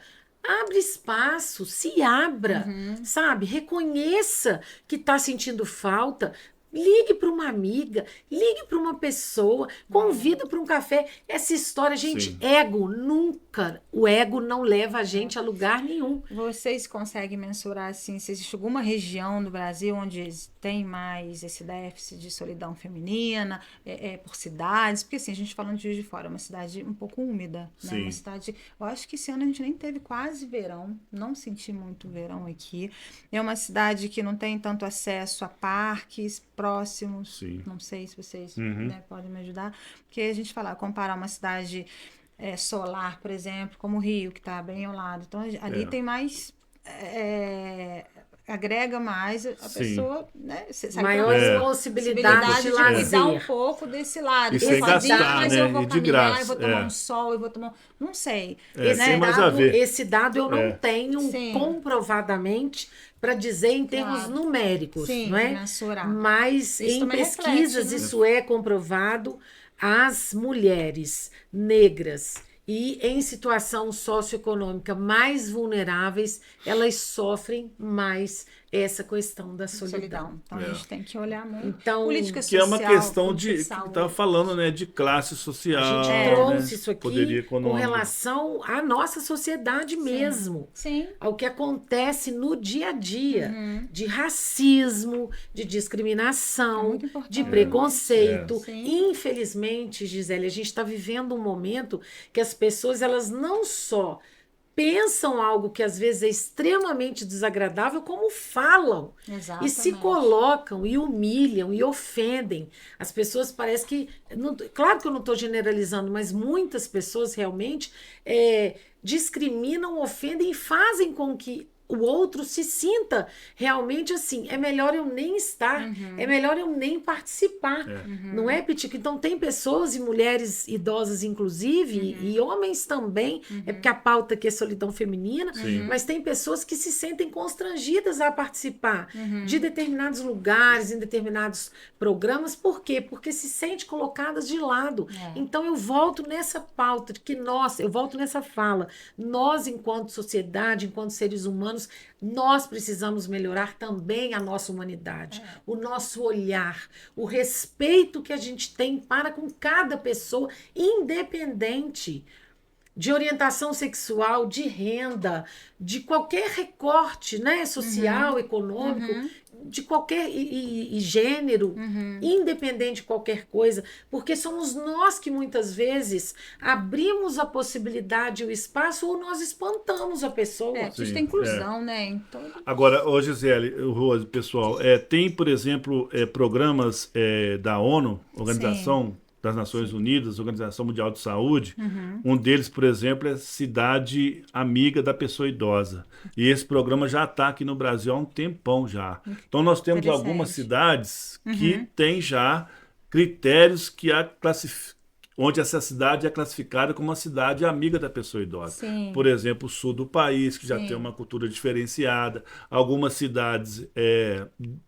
abre espaço, se abra, sabe? Reconheça que tá sentindo falta. Ligue para uma amiga, ligue para uma pessoa, convida para um café. Essa história, gente, Sim. o ego não leva a gente a lugar nenhum. Vocês conseguem mensurar assim, se existe alguma região no Brasil onde tem mais esse déficit de solidão feminina, por cidades? Porque assim, a gente falando de Juiz de Fora, é uma cidade um pouco úmida, né? Sim. Uma cidade, eu acho que esse ano a gente nem teve quase verão, não senti muito verão aqui. É uma cidade que não tem tanto acesso a parques próximos. Sim. Não sei se vocês Uhum. né, podem me ajudar, porque a gente comparar uma cidade solar, por exemplo, como o Rio, que está bem ao lado. Então, ali tem mais. Agrega mais a Sim. pessoa, né? Sabe, Maiores tem uma possibilidades de lazer. cuidar um pouco desse lado. E Eu sem vou sozinha, gastar, mas né? eu vou E de caminhar, graça, eu vou tomar um sol, eu vou tomar. Não sei. Tem mais a ver. Esse dado eu não tenho Sim. comprovadamente para dizer em termos Claro. numéricos, Sim, não é? mensurar. Mas Isso em também pesquisas reflete, né? isso é comprovado. As mulheres negras e em situação socioeconômica mais vulneráveis, elas sofrem mais essa questão da solidão. Então a gente tem que olhar muito. Então, Política Que é uma social, questão política de. saúde. Que estava falando, né? De classe social. a gente né? trouxe isso Poderia aqui com econômico. relação à nossa sociedade mesmo. Sim. Ao que acontece no dia a dia Uhum. de racismo, de É discriminação, muito importante. de preconceito. Sim. Infelizmente, Gisele, a gente está vivendo um momento que as pessoas elas não só pensam algo que às vezes é extremamente desagradável, como falam. Exatamente. E se colocam e humilham e ofendem. As pessoas parece que. Claro que eu não estou generalizando, mas muitas pessoas realmente discriminam, ofendem e fazem com que o outro se sinta realmente assim. É melhor eu nem estar, é melhor eu nem participar. Não é, Pitico? Então tem pessoas e mulheres idosas, inclusive, e homens também, é porque a pauta aqui é solidão feminina, mas tem pessoas que se sentem constrangidas a participar de determinados lugares, em determinados programas. Por quê? Porque se sentem colocadas de lado. Então eu volto nessa pauta de que eu volto nessa fala. Nós, enquanto sociedade, enquanto seres humanos, nós precisamos melhorar também a nossa humanidade, o nosso olhar, o respeito que a gente tem para com cada pessoa, independente de orientação sexual, de renda, de qualquer recorte, né, social, econômico, de qualquer e gênero, independente de qualquer coisa, porque somos nós que muitas vezes abrimos a possibilidade, o espaço, ou nós espantamos a pessoa. Precisa Sim, ter inclusão, né? Em todo... Agora, ô Gisele, Rose, pessoal, tem, por exemplo, programas da ONU, Organização das Nações Unidas, Organização Mundial de Saúde. Um deles, por exemplo, é Cidade Amiga da Pessoa Idosa. E esse programa já está aqui no Brasil há um tempão já. Então, nós temos algumas cidades que têm já critérios que onde essa cidade é classificada como uma cidade amiga da pessoa idosa. Sim. Por exemplo, o sul do país, que já tem uma cultura diferenciada, algumas cidades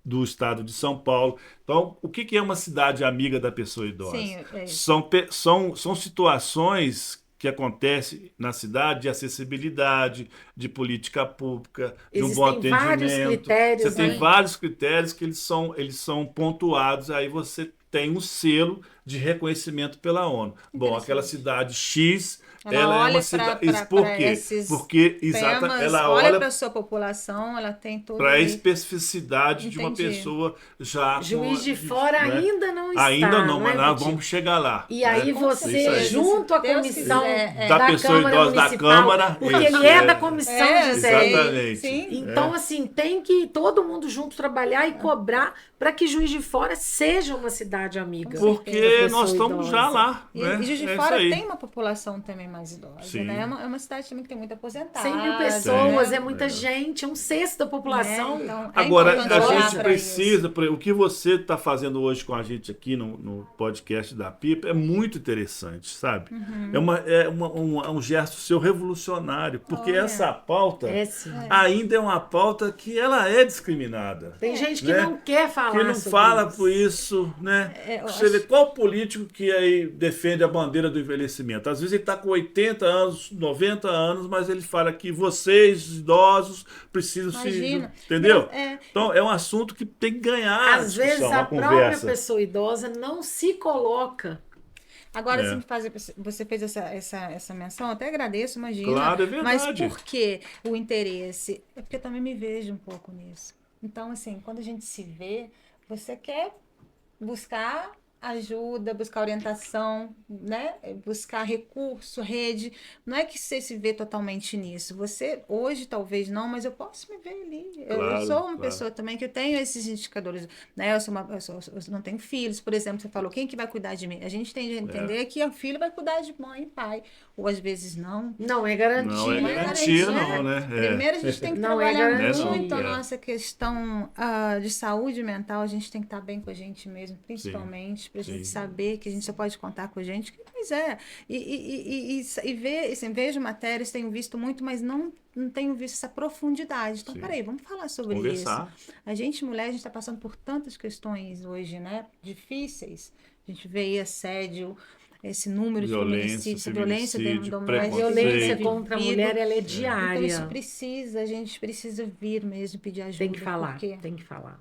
do estado de São Paulo. Então, o que é uma cidade amiga da pessoa idosa? São situações que acontecem na cidade de acessibilidade, de política pública, de um bom atendimento. Você tem vários critérios que eles são pontuados, aí você tem um selo de reconhecimento pela ONU. Bom, aquela cidade X, ela é uma cidade... Por quê? Porque ela olha para a sua população, ela tem todo... Para a especificidade de uma pessoa já... Juiz de Fora ainda não está. Ainda não, mas nós vamos chegar lá. E aí você, junto à comissão da pessoa idosa da Câmara... Porque ele é da comissão de exatamente. Então, assim, tem que todo mundo junto trabalhar e cobrar para que Juiz de Fora seja uma cidade amiga. Porque nós estamos já lá. Né? E Juiz de Fora tem uma população também mais idosa, né? É uma cidade também que tem muito aposentado. 100 mil pessoas, é muita gente, é um sexto da população. Então, agora, a gente precisa, o que você está fazendo hoje com a gente aqui no podcast da Pipa é muito interessante, sabe? É um gesto seu revolucionário, porque essa pauta ainda é uma pauta que ela é discriminada. Tem gente que não quer falar que não fala por isso, né? Você vê qual político que aí defende a bandeira do envelhecimento. Às vezes ele está com 80 anos, 90 anos, mas ele fala que vocês, idosos, precisam se... Entendeu? Então, é um assunto que tem que ganhar às vezes a própria pessoa idosa não se coloca. Agora, você fez essa menção, eu até agradeço, imagina. Claro, é verdade. Mas por que o interesse? É porque eu também me vejo um pouco nisso. Então, assim, quando a gente se vê, você quer buscar ajuda, buscar orientação, né? Buscar recurso, rede. Não é que você se vê totalmente nisso. Você, hoje, talvez não, mas eu posso me ver ali. Eu sou uma pessoa também que eu tenho esses indicadores. Né? Eu não tenho filhos, por exemplo. Você falou, quem que vai cuidar de mim? A gente tem que entender que a filha vai cuidar de mãe e pai. Ou às vezes não. Não é garantia. Não é garantia, não, né? Primeiro, a gente tem que trabalhar muito a nossa questão de saúde mental. A gente tem que estar bem com a gente mesmo, principalmente. Pra gente saber que a gente só pode contar com a gente, que quiser. E ver, assim, vejo matérias, tenho visto muito, mas não tenho visto essa profundidade. Então, peraí, vamos falar sobre isso. A gente, mulher, a gente está passando por tantas questões hoje, né? Difíceis. A gente vê aí assédio, esse número de feminicídios, violência contra a mulher, ela é diária. Então, a gente precisa vir mesmo pedir ajuda. Tem que falar, tem que falar.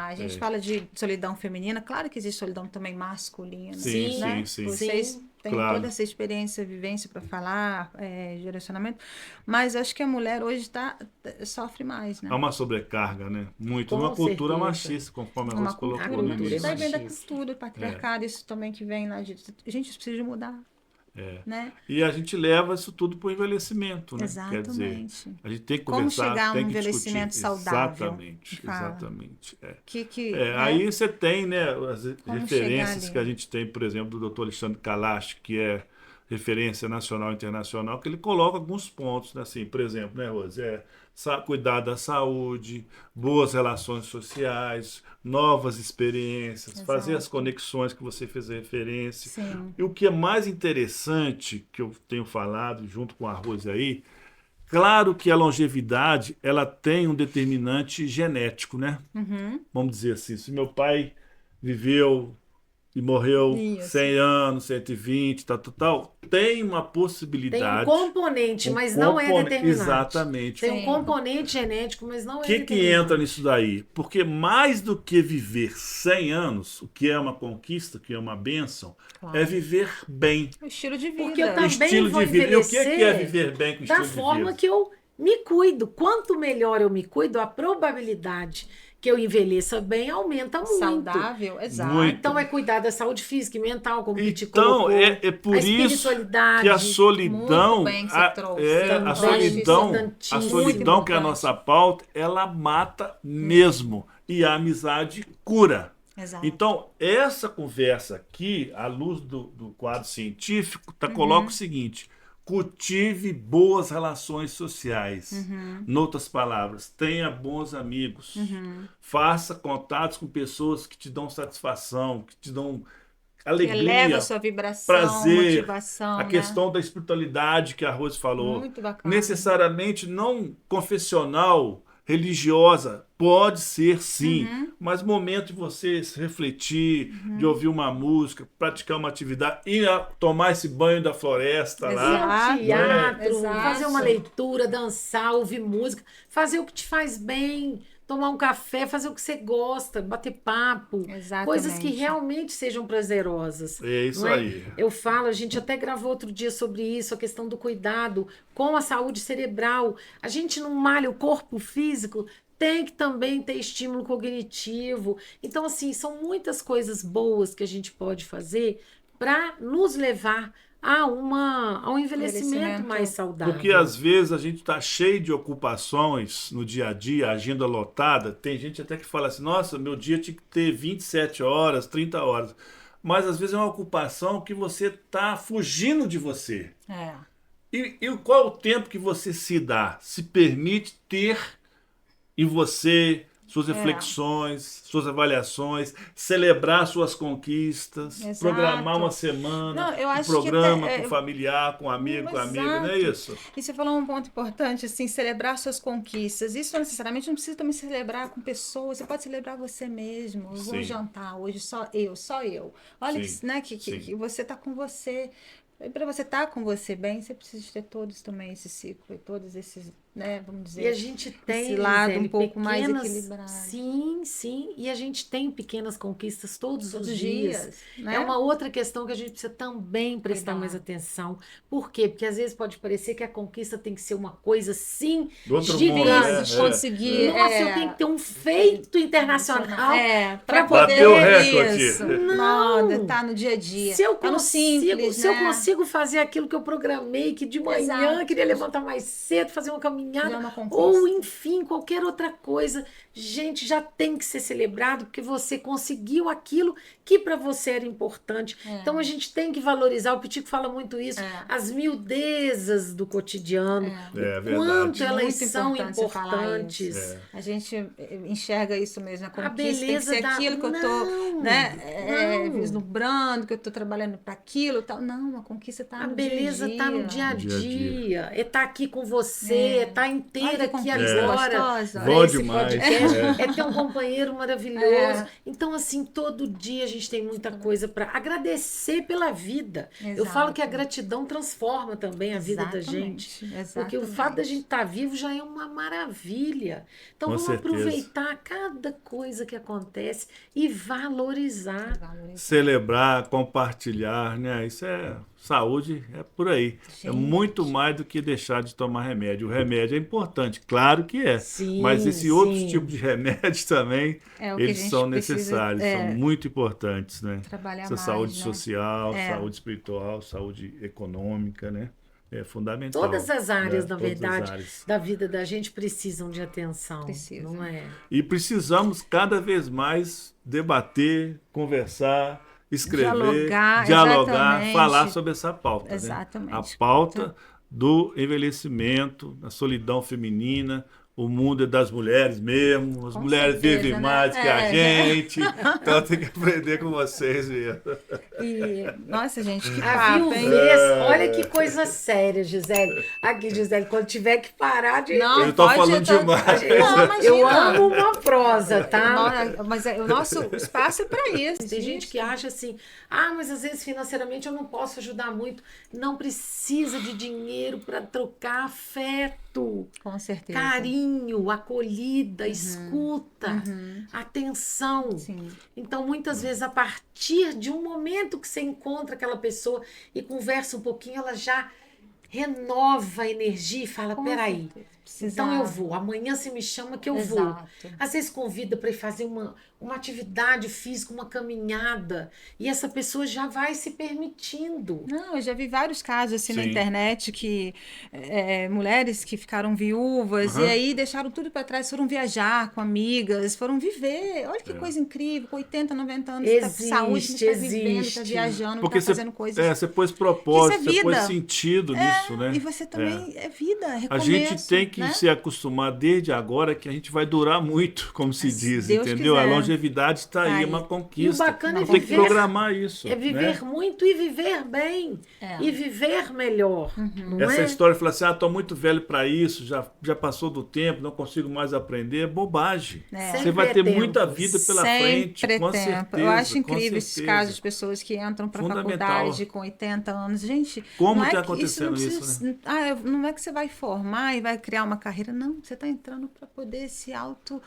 A gente fala de solidão feminina, claro que existe solidão também masculina. Sim. Vocês têm toda essa experiência, vivência para falar, direcionamento, mas acho que a mulher hoje sofre mais, né? É uma sobrecarga, né? Muito. Uma cultura machista, conforme ela colocou no início. Isso vem da cultura, patriarcado, isso também que vem lá de... A gente precisa mudar. Né? E a gente leva isso tudo para o envelhecimento, né? Exatamente. Quer dizer, a gente tem que conversar, como chegar a um envelhecimento discutir. Saudável. Exatamente. Aí você tem, né, as referências que a gente tem, por exemplo, do Dr. Alexandre Kalash, que é referência nacional e internacional, que ele coloca alguns pontos, né? Assim, por exemplo, né, Rose? Cuidar da saúde, boas relações sociais, novas experiências, fazer as conexões que você fez referência. Sim. E o que é mais interessante, que eu tenho falado junto com a Rose aí, claro que a longevidade ela tem um determinante genético, né? Vamos dizer assim, se meu pai viveu e morreu Isso. 100 anos, 120, tal, tem uma Tem um possibilidade. componente, um mas não é determinante. Exatamente. Tem um Sim. componente genético, mas não O é que determinante. entra nisso daí? Porque mais do que viver 100 anos, o que é uma conquista, o que é uma bênção, Claro. é viver bem. O estilo de vida. Porque eu também Estilo vou de vida. E o que é envelhecer viver bem com da estilo de forma vida? que eu me cuido. Quanto melhor eu me cuido, a probabilidade que eu envelheça bem aumenta muito. Saudável, exato. Muito. Então é cuidar da saúde física e mental, como o Piti Então, colocou. é por a isso espiritualidade. que a solidão, Muito bem que você trouxe. a Também solidão, a importantíssimo. solidão Muito que é a importante. nossa pauta, ela mata mesmo. E a amizade cura. Exato. Então, essa conversa aqui, à luz do quadro científico, coloca o seguinte: cultive boas relações sociais. Noutras palavras, tenha bons amigos. Faça contatos com pessoas que te dão satisfação, que te dão Que alegria, eleva a sua vibração, prazer, motivação, a né? questão da espiritualidade que a Rose falou. Muito bacana. Necessariamente não confessional, religiosa, pode ser sim, mas momento de você se refletir, de ouvir uma música, praticar uma atividade, ir tomar esse banho da floresta Fazer lá. um teatro, Exato. fazer uma leitura, dançar, ouvir música, fazer o que te faz bem, tomar um café, fazer o que você gosta, bater papo, Exatamente. coisas que realmente sejam prazerosas. É isso não é? aí. Eu falo, a gente até gravou outro dia sobre isso, a questão do cuidado com a saúde cerebral. A gente não malha o corpo físico, tem que também ter estímulo cognitivo. Então, assim, são muitas coisas boas que a gente pode fazer para nos levar a um envelhecimento mais saudável. Porque às vezes a gente está cheio de ocupações no dia a dia, agenda lotada. Tem gente até que fala assim: nossa, meu dia tinha que ter 27 horas, 30 horas. Mas às vezes é uma ocupação que você está fugindo de você. É. E qual é o tempo que você se dá? Se permite ter em você suas reflexões, suas avaliações, celebrar suas conquistas, Exato. programar uma semana, Não, eu um acho que programa até, com familiar, com amigo, com amiga, não é Exato. isso? E você falou um ponto importante, assim, celebrar suas conquistas. Isso não necessariamente não precisa também celebrar com pessoas, você pode celebrar você mesmo. Eu vou Sim. jantar hoje, só eu. Olha Sim, que, né, sim. que você tá com você. Para você estar com você bem, você precisa ter todos também esse ciclo, e todos esses, né, vamos dizer, E a gente tem esse lado Gisele, um pouco mais pequenas- equilibrado. Sim, sim. E a gente tem pequenas conquistas todos Todos os os dias. dias, né? É uma outra questão que a gente precisa também prestar Cuidar. mais atenção. Por quê? Porque às vezes pode parecer que a conquista tem que ser uma coisa assim Do outro gigante. mundo, Difícil de conseguir. Nossa, eu tenho que ter um feito internacional. Para Bater poder o recorde. isso. Não. Não, tá no dia a dia. Se eu tá no consigo, simples, se eu né? consigo fazer aquilo que eu programei, que de manhã Exato. queria levantar mais cedo, fazer uma Já é caminhada, uma conquista. ou enfim, qualquer outra coisa, gente, já tem que ser celebrado porque você conseguiu aquilo que para você era importante. Então a gente tem que valorizar, o Pitico fala muito isso, as miudezas do cotidiano, É o verdade. quanto elas Muito são importante você falar importantes. isso. A gente enxerga isso mesmo, a conquista tem que beleza ser da- aquilo que eu tô, Não, né, não. vislumbrando, que eu tô trabalhando para aquilo, tal. Não, a conquista tá A no beleza dia a tá no dia. dia a Dia a dia. É estar aqui com você, é estar inteira Olha que aqui conquista agora. gostosa. Bom Pra esse demais, podcast. é. É ter um companheiro maravilhoso. É. Então, assim, todo dia a gente tem muita coisa para agradecer pela vida. Eu falo que a Exato. gratidão transforma também a vida da gente. Exatamente, Porque o fato da exatamente. gente estar vivo já é uma maravilha. Então Com vamos certeza. aproveitar cada coisa que acontece e valorizar. Celebrar, compartilhar, né? Isso é saúde, é por aí. É Gente. muito mais do que deixar de tomar remédio. O remédio é importante, claro que é. Sim, Mas esses outros sim. tipos de remédios também, É o que a eles gente são precisa, necessários, são muito importantes, né? trabalhar Essa mais, saúde né? social, É. saúde espiritual, saúde econômica, né? É fundamental. Todas as áreas, na Todas as verdade, áreas. da vida da gente precisam de atenção. Precisam. Não é? E precisamos cada vez mais debater, conversar, escrever, Dialogar, exatamente. falar sobre essa pauta. Né? Exatamente. A pauta do envelhecimento, da solidão feminina, o mundo é das mulheres mesmo, as Com mulheres certeza, vivem né? mais que a gente, então eu tenho que aprender com vocês mesmo. E, nossa, gente, que A papo, hein? viuvez, olha que coisa séria, Gisele. Aqui, Gisele, quando tiver que parar de... Não, Eu tô pode falando tá- demais. Não, imagina. Eu amo uma prosa, tá? Mas o nosso espaço é para isso. Tem gente que acha assim, mas às vezes financeiramente eu não posso ajudar muito. Não precisa de dinheiro para trocar afeto, Com certeza. carinho, acolhida, escuta, atenção. Sim. Então, muitas vezes, a partir de um momento que você encontra aquela pessoa e conversa um pouquinho, ela já renova a energia e fala, Com peraí, certeza. então eu Exato. vou, amanhã você me chama que eu vou. Exato. Às vezes convida para ir fazer uma atividade física, uma caminhada, e essa pessoa já vai se permitindo. Não, eu já vi vários casos assim na Sim. internet que mulheres que ficaram viúvas e aí deixaram tudo para trás, foram viajar com amigas, foram viver. Olha que coisa incrível, com 80, 90 anos, tá com saúde, tá vivendo, tá existe. viajando, Porque tá fazendo coisas. você pôs propósito, Isso é você pôs vida. sentido nisso, né? E você também é vida, A recomeço. gente tem que né? se acostumar desde agora que a gente vai durar muito, como se Se diz, Deus entendeu? A quiser. longevidade está aí, é uma conquista. E o bacana é Tem que viver- programar isso. É viver né? muito e viver bem. E viver melhor. Não Essa é? história de falar assim, estou muito velho para isso, já passou do tempo, não consigo mais aprender, é bobagem. É. Você Sempre vai ter é tempo. muita vida pela frente, Sempre com tempo. certeza. Eu acho com incrível esses certeza. casos de pessoas que entram para a Fundamental. faculdade com 80 anos. Gente, Como não é tá que acontecendo não isso, precisa- não é que você vai formar e vai criar uma carreira. Não, você está entrando para poder se auto...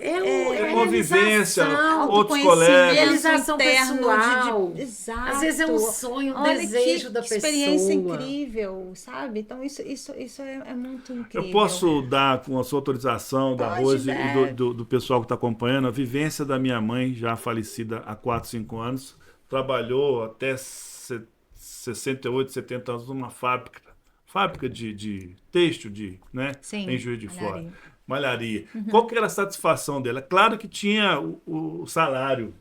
É convivência, realização, outros autoconhecimento colegas. Realização interno pessoal. Exato. Às vezes é um sonho, um Olha desejo que da pessoa. experiência incrível, sabe? Então isso é muito incrível. Eu posso dar, com a sua autorização, da Pode, Rose e deve. do pessoal que está acompanhando, a vivência da minha mãe, já falecida há 4, 5 anos, trabalhou até 68, 70 anos numa fábrica de têxtil, né? Sim, Em Juiz de malharia. Fora. Malharia. Qual que era a satisfação dela? Claro que tinha o salário,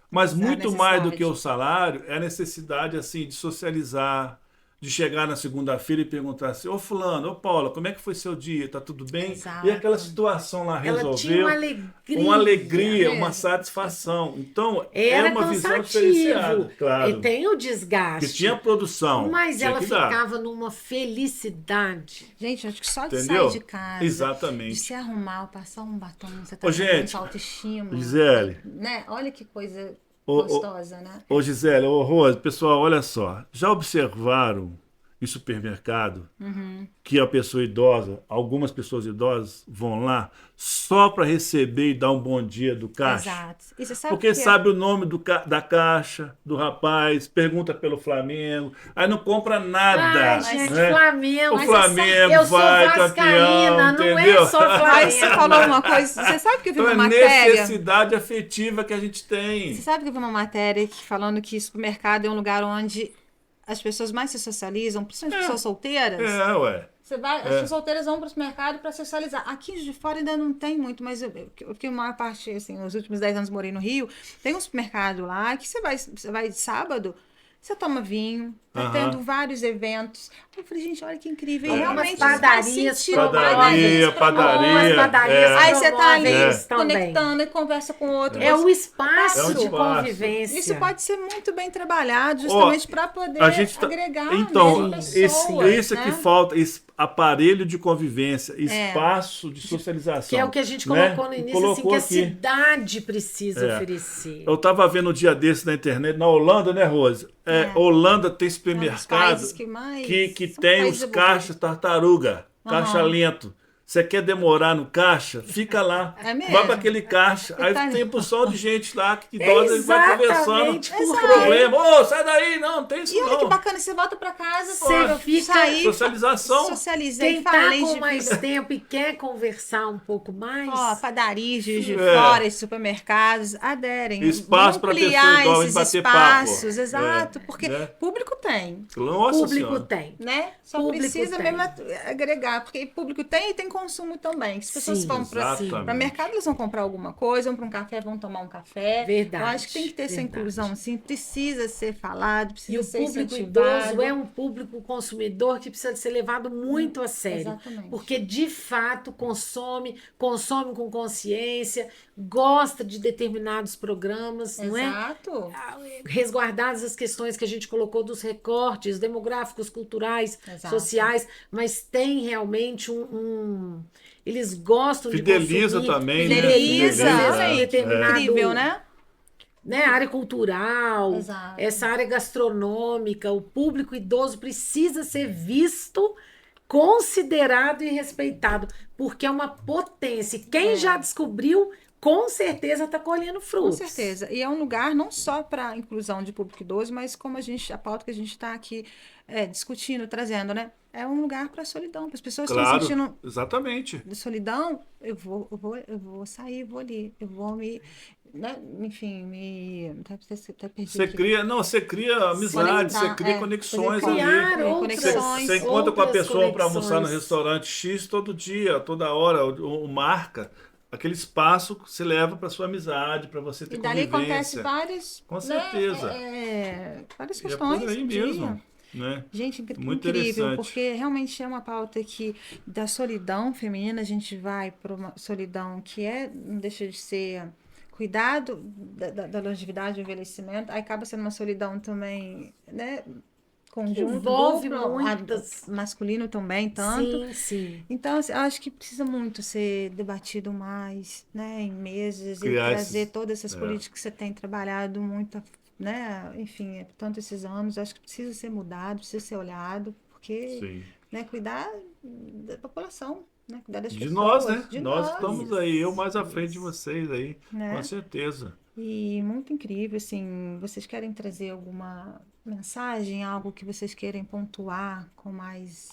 mas muito mais do que o salário é a necessidade assim, de socializar, de chegar na segunda-feira e perguntar assim, ô fulano, ô Paula, como é que foi seu dia? Tá tudo bem? Exato. E aquela situação lá Ela resolveu. tinha uma alegria. Uma alegria, uma satisfação. Então, Era é uma visão cansativo. diferenciada, claro. E tem o desgaste. Que tinha produção. Mas tinha ela que dar. ficava numa felicidade. Gente, acho que só de Entendeu? sair de casa, de Exatamente. se arrumar, passar um batom, você tá Ô, com gente, autoestima. Gisele. Né? Olha que coisa Ô, gostosa, né? Ô Gisele, ô Rose, pessoal, olha só. Já observaram em supermercado que a pessoa idosa, algumas pessoas idosas vão lá só para receber e dar um bom dia do caixa? Exato. E você sabe Porque que sabe o nome da caixa, do rapaz, pergunta pelo Flamengo, aí não compra nada. Ai, gente, né? Flamengo. O Mas Flamengo eu sou vai vascaína, campeão, não entendeu? é só Mas Flamengo. você falou uma coisa, você sabe que eu vi Então uma é matéria? necessidade afetiva que a gente tem. Você sabe que eu vi uma matéria falando que supermercado é um lugar onde as pessoas mais se socializam, principalmente pessoas solteiras. É, ué. As pessoas solteiras vão para o supermercado para socializar. Aqui de fora ainda não tem muito, mas eu fiquei a maior parte, assim, nos últimos 10 anos morei no Rio. Tem um supermercado lá que você vai de sábado, você toma vinho, tá tendo vários eventos. Eu falei, gente, olha que incrível. E realmente Umas isso faz padarias sentido. Padaria, Umas padarias Aí você tá ali promóveis também. conectando e conversa com o outro. É o espaço É um de espaço. convivência. Isso pode ser muito bem trabalhado, justamente para poder a gente tá- agregar Então, pessoas, isso é né? que falta, aparelho de convivência, espaço de socialização. Que é o que a gente né? colocou no início, Colocou assim, que a aqui. cidade precisa oferecer. Eu estava vendo um dia desse na internet, na Holanda, né, Rose? Holanda tem É um dos supermercado países que mais que são tem países os caixas tartaruga, caixa lento. Você quer demorar no caixa? Fica lá. É mesmo? Vai para aquele caixa. Aí tá- tem um porção de gente lá que idosa e vai Exatamente, conversando. porque- Problema. Ô, sai daí, não tem isso E olha não. que bacana, você volta pra casa, Você fica- sair, Socialização. socializei, Quem tá falei com de mais vida. tempo e quer conversar um pouco mais, Ó, padarias de É. fora, esses supermercados, aderem. Espaço pra ampliar pessoa idosa esses bater espaços, papo. exato, É, porque né? público tem, Nossa público Senhora. tem. né? Só Público precisa tem. mesmo agregar, porque público tem e tem consumo também. Se as pessoas Sim, vão para Exatamente. mercado, eles vão comprar alguma coisa, vão para um café, vão tomar um café. Verdade. Eu acho que tem que ter essa verdade. inclusão, sim. Precisa ser falado, E precisa o ser público incentivado. idoso é um público consumidor que precisa ser levado muito a sério. Exatamente. Porque, de fato, consome com consciência, gosta de determinados programas, não é? Exato. Resguardadas as questões que a gente colocou dos recortes demográficos, culturais, Exato. sociais, mas tem realmente eles gostam Fideliza de consumir. também, né? Fideliza. Exatamente. Determinado, Incrível, né? né, área cultural, Exato. essa área gastronômica, o público idoso precisa ser visto, considerado e respeitado, porque é uma potência. E quem já descobriu, com certeza está colhendo Com frutos. certeza. E é um lugar não só para inclusão de público idoso, mas como a pauta que a gente está aqui discutindo, trazendo, né? É um lugar para solidão, para as pessoas que estão Claro, sentindo exatamente. solidão, eu vou sair, vou ali, eu vou me, né? Enfim, até perdi Você aqui. cria, não, você cria amizade, Conectar, você cria conexões poder ali. Criar outras, conexões. Você encontra com a outras pessoa para almoçar no conexões. restaurante X todo dia, toda hora, ou marca. Aquele espaço que você leva para sua amizade, para você ter E dali acontece convivência. várias, Com né, certeza. várias E é questões por aí do dia. mesmo, né? Gente, Muito incrível, interessante. porque realmente é uma pauta que da solidão feminina, a gente vai para uma solidão que não deixa de ser cuidado da longevidade, do envelhecimento, aí acaba sendo uma solidão também, né, conjunto, Envolve duplo, muitas. masculino também, tanto. Sim, sim. Então, assim, eu acho que precisa muito ser debatido mais, né, em mesas e Criar trazer esses- todas essas é. políticas que você tem trabalhado muito, né, enfim, tanto esses anos, acho que precisa ser mudado, precisa ser olhado, porque, Sim. né, cuidar da população, né, cuidar das De pessoas, nós, né? de Nós nós, estamos aí, eu mais à Isso. frente de vocês aí, né? com certeza. E muito incrível, assim, vocês querem trazer alguma mensagem, algo que vocês querem pontuar com mais...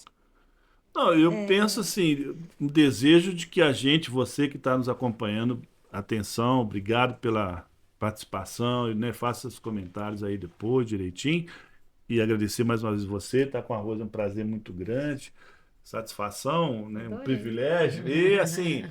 Não, eu penso assim, um desejo de que a gente, você que está nos acompanhando, atenção, obrigado pela participação, e, né, faça os comentários aí depois direitinho. E agradecer mais uma vez você, tá com a Rosa, é um prazer muito grande, satisfação, né, um Adorei. privilégio. E assim,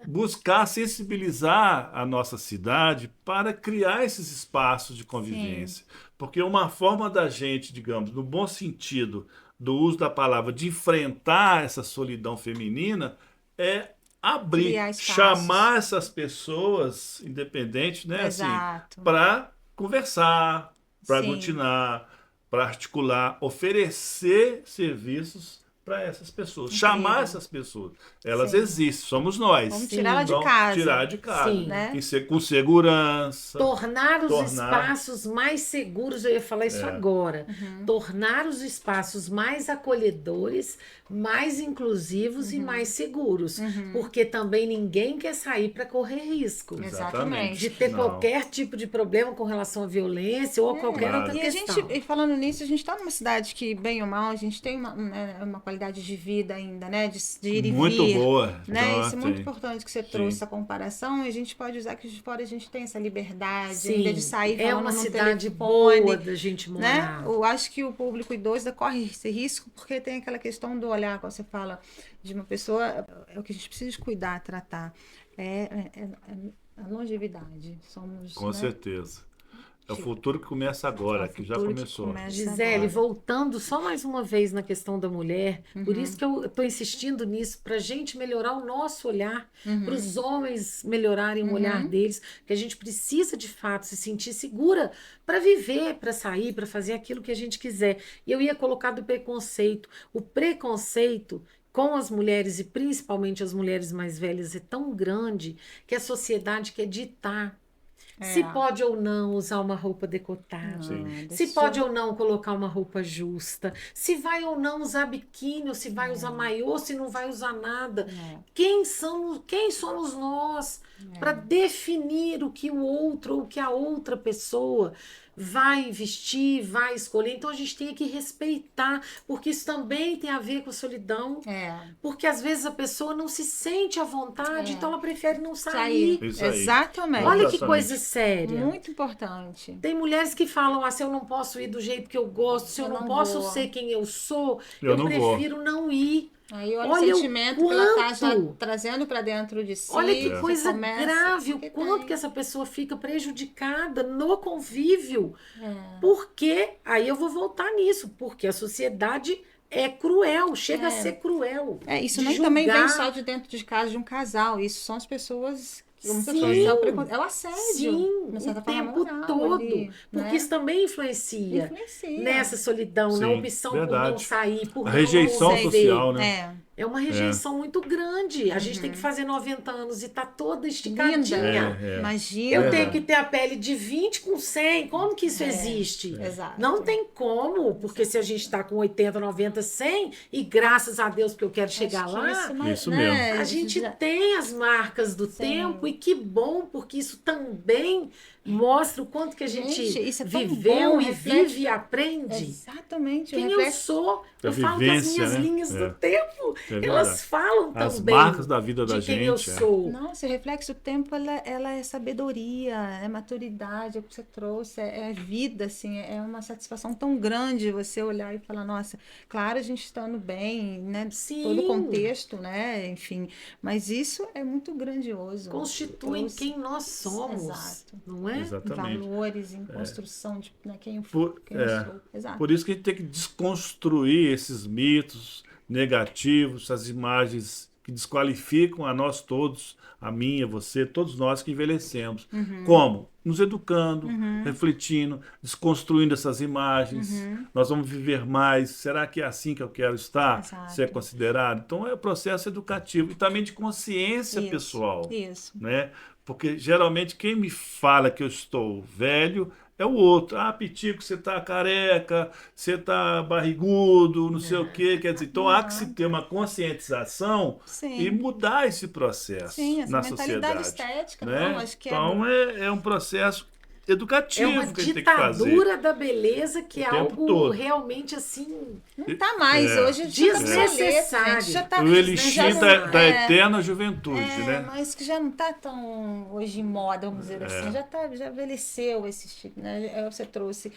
buscar sensibilizar a nossa cidade para criar esses espaços de convivência. Porque uma forma da gente, digamos, no bom sentido do uso da palavra, de enfrentar essa solidão feminina, é abrir, Criar espaços. chamar essas pessoas, independentes, né, assim, Exato. para conversar, para Sim. aglutinar, para articular, oferecer serviços para essas pessoas, Incrível. chamar essas pessoas. Elas Sim. existem, somos nós. Vamos Sim. tirar ela de Então, casa. tirar de casa, Sim. Né? com segurança. Tornar os Tornar. espaços mais seguros, eu ia falar isso agora. Tornar os espaços mais acolhedores, mais inclusivos e mais seguros. Porque também ninguém quer sair para correr risco. Exatamente. De ter Não. qualquer tipo de problema com relação à violência ou a qualquer Claro. outra E a questão. gente, e falando nisso, a gente está numa cidade que, bem ou mal, a gente tem uma qualidade de vida ainda, né? De ir e Muito vir. boa. Né? Então, Isso é muito tem. importante que você Sim. trouxe essa comparação e a gente pode usar que de fora a gente tem essa liberdade Sim, ainda de sair é falando uma no cidade telefone, boa da gente né? morar. Eu acho que o público idoso corre esse risco porque tem aquela questão do olhar, quando você fala de uma pessoa, é o que a gente precisa de cuidar, tratar. É a longevidade. Somos, Com né? certeza. É o futuro que começa agora, É o que já futuro que começou. começa. Gisele, agora. voltando só mais uma vez na questão da mulher, por isso que eu estou insistindo nisso, para a gente melhorar o nosso olhar, para os homens melhorarem o olhar deles, que a gente precisa de fato se sentir segura para viver, para sair, para fazer aquilo que a gente quiser. E eu ia colocar do preconceito. O preconceito com as mulheres, e principalmente as mulheres mais velhas, é tão grande que a sociedade quer ditar. Se pode ou não usar uma roupa decotada, Sim. se pode ou não colocar uma roupa justa, se vai ou não usar biquíni, ou se vai usar maiô, se não vai usar nada. Quem somos nós para definir o que o outro ou o que a outra pessoa vai vestir, vai escolher? Então a gente tem que respeitar, porque isso também tem a ver com a solidão. Porque às vezes a pessoa não se sente à vontade, então ela prefere não sair. Isso aí. Exatamente. Olha que Exatamente. coisa séria. Muito importante. Tem mulheres que falam, se eu não posso ir do jeito que eu gosto, se eu não posso vou. ser quem eu sou, Eu eu não vou. prefiro não ir. Aí olha, Olha o o sentimento que ela está já quanto. trazendo para dentro de si. Olha que já coisa começa- grave, o que quanto tem. que essa pessoa fica prejudicada no convívio. É. Porque, aí eu vou voltar nisso, porque a sociedade é cruel, chega a ser cruel. Isso de nem também vem julgar. só de dentro de casa de um casal. Isso são as pessoas. Como você Sim, falou, é o assédio. sim, De certa o forma, tempo moral todo. ali, Porque né? isso também influencia Influencia. nessa solidão, na Sim, opção por não verdade. sair, por A não rejeição conviver. social, né? É uma rejeição muito grande. A gente tem que fazer 90 anos e tá toda esticadinha. Linda. Imagina. Eu tenho Verdade. que ter a pele de 20 com 100. Como que isso existe? Exato. Não tem como, porque se a gente está com 80, 90, 100, e graças a Deus porque eu quero chegar Acho que lá, Isso mesmo. a gente tem as marcas do tempo, e que bom, porque isso também mostra o quanto que a gente, isso é tão viveu bom, e reflete- vive e aprende. Exatamente. Quem eu reflete- sou, A eu falo que as vivência, minhas né? linhas É. do tempo, É verdade. elas falam As também marcas da vida da de quem eu gente, sou. Nossa, o reflexo do tempo, ela é sabedoria, é maturidade, é o que você trouxe, é vida, assim, é uma satisfação tão grande você olhar e falar, nossa, claro, a gente estando bem, né, Sim. todo o contexto, né, enfim, mas isso é muito grandioso. Constituem Trouxe- quem nós somos, Exato. não é? Exatamente. Valores em construção de quem eu quem É. eu sou. Exato. Por isso que a gente tem que desconstruir esses mitos negativos, essas imagens que desqualificam a nós todos, a mim, a você, todos nós que envelhecemos. Como? Nos educando, refletindo, desconstruindo essas imagens. Nós vamos viver mais. Será que é assim que eu quero estar? Exato. Ser considerado? Então é um processo educativo e também de consciência Isso, pessoal. Isso. Né? Porque geralmente quem me fala que eu estou velho é o outro. Ah, Pitico, você tá careca, você tá barrigudo, não sei o quê. Quer dizer, então há que se ter uma conscientização Sim. e mudar esse processo Sim, essa na mentalidade sociedade. estética, Né? não, acho que Então é um processo É educativo uma que a gente tem que fazer. ditadura da beleza que O é tempo algo todo. realmente assim. não tá mais. É. Hoje já tá Desnecessário. obsoleto, gente, já tá, O elixir já não- da eterna juventude, né? mas que já não tá tão hoje em moda, vamos dizer assim. Já envelheceu esse tipo, né? Você trouxe.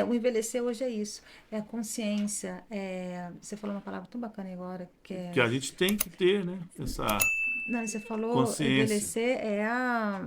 O envelhecer hoje é isso. É a consciência. Você falou uma palavra tão bacana agora, que é. Que a gente tem que ter, né? Essa Não, você falou consciência. envelhecer é a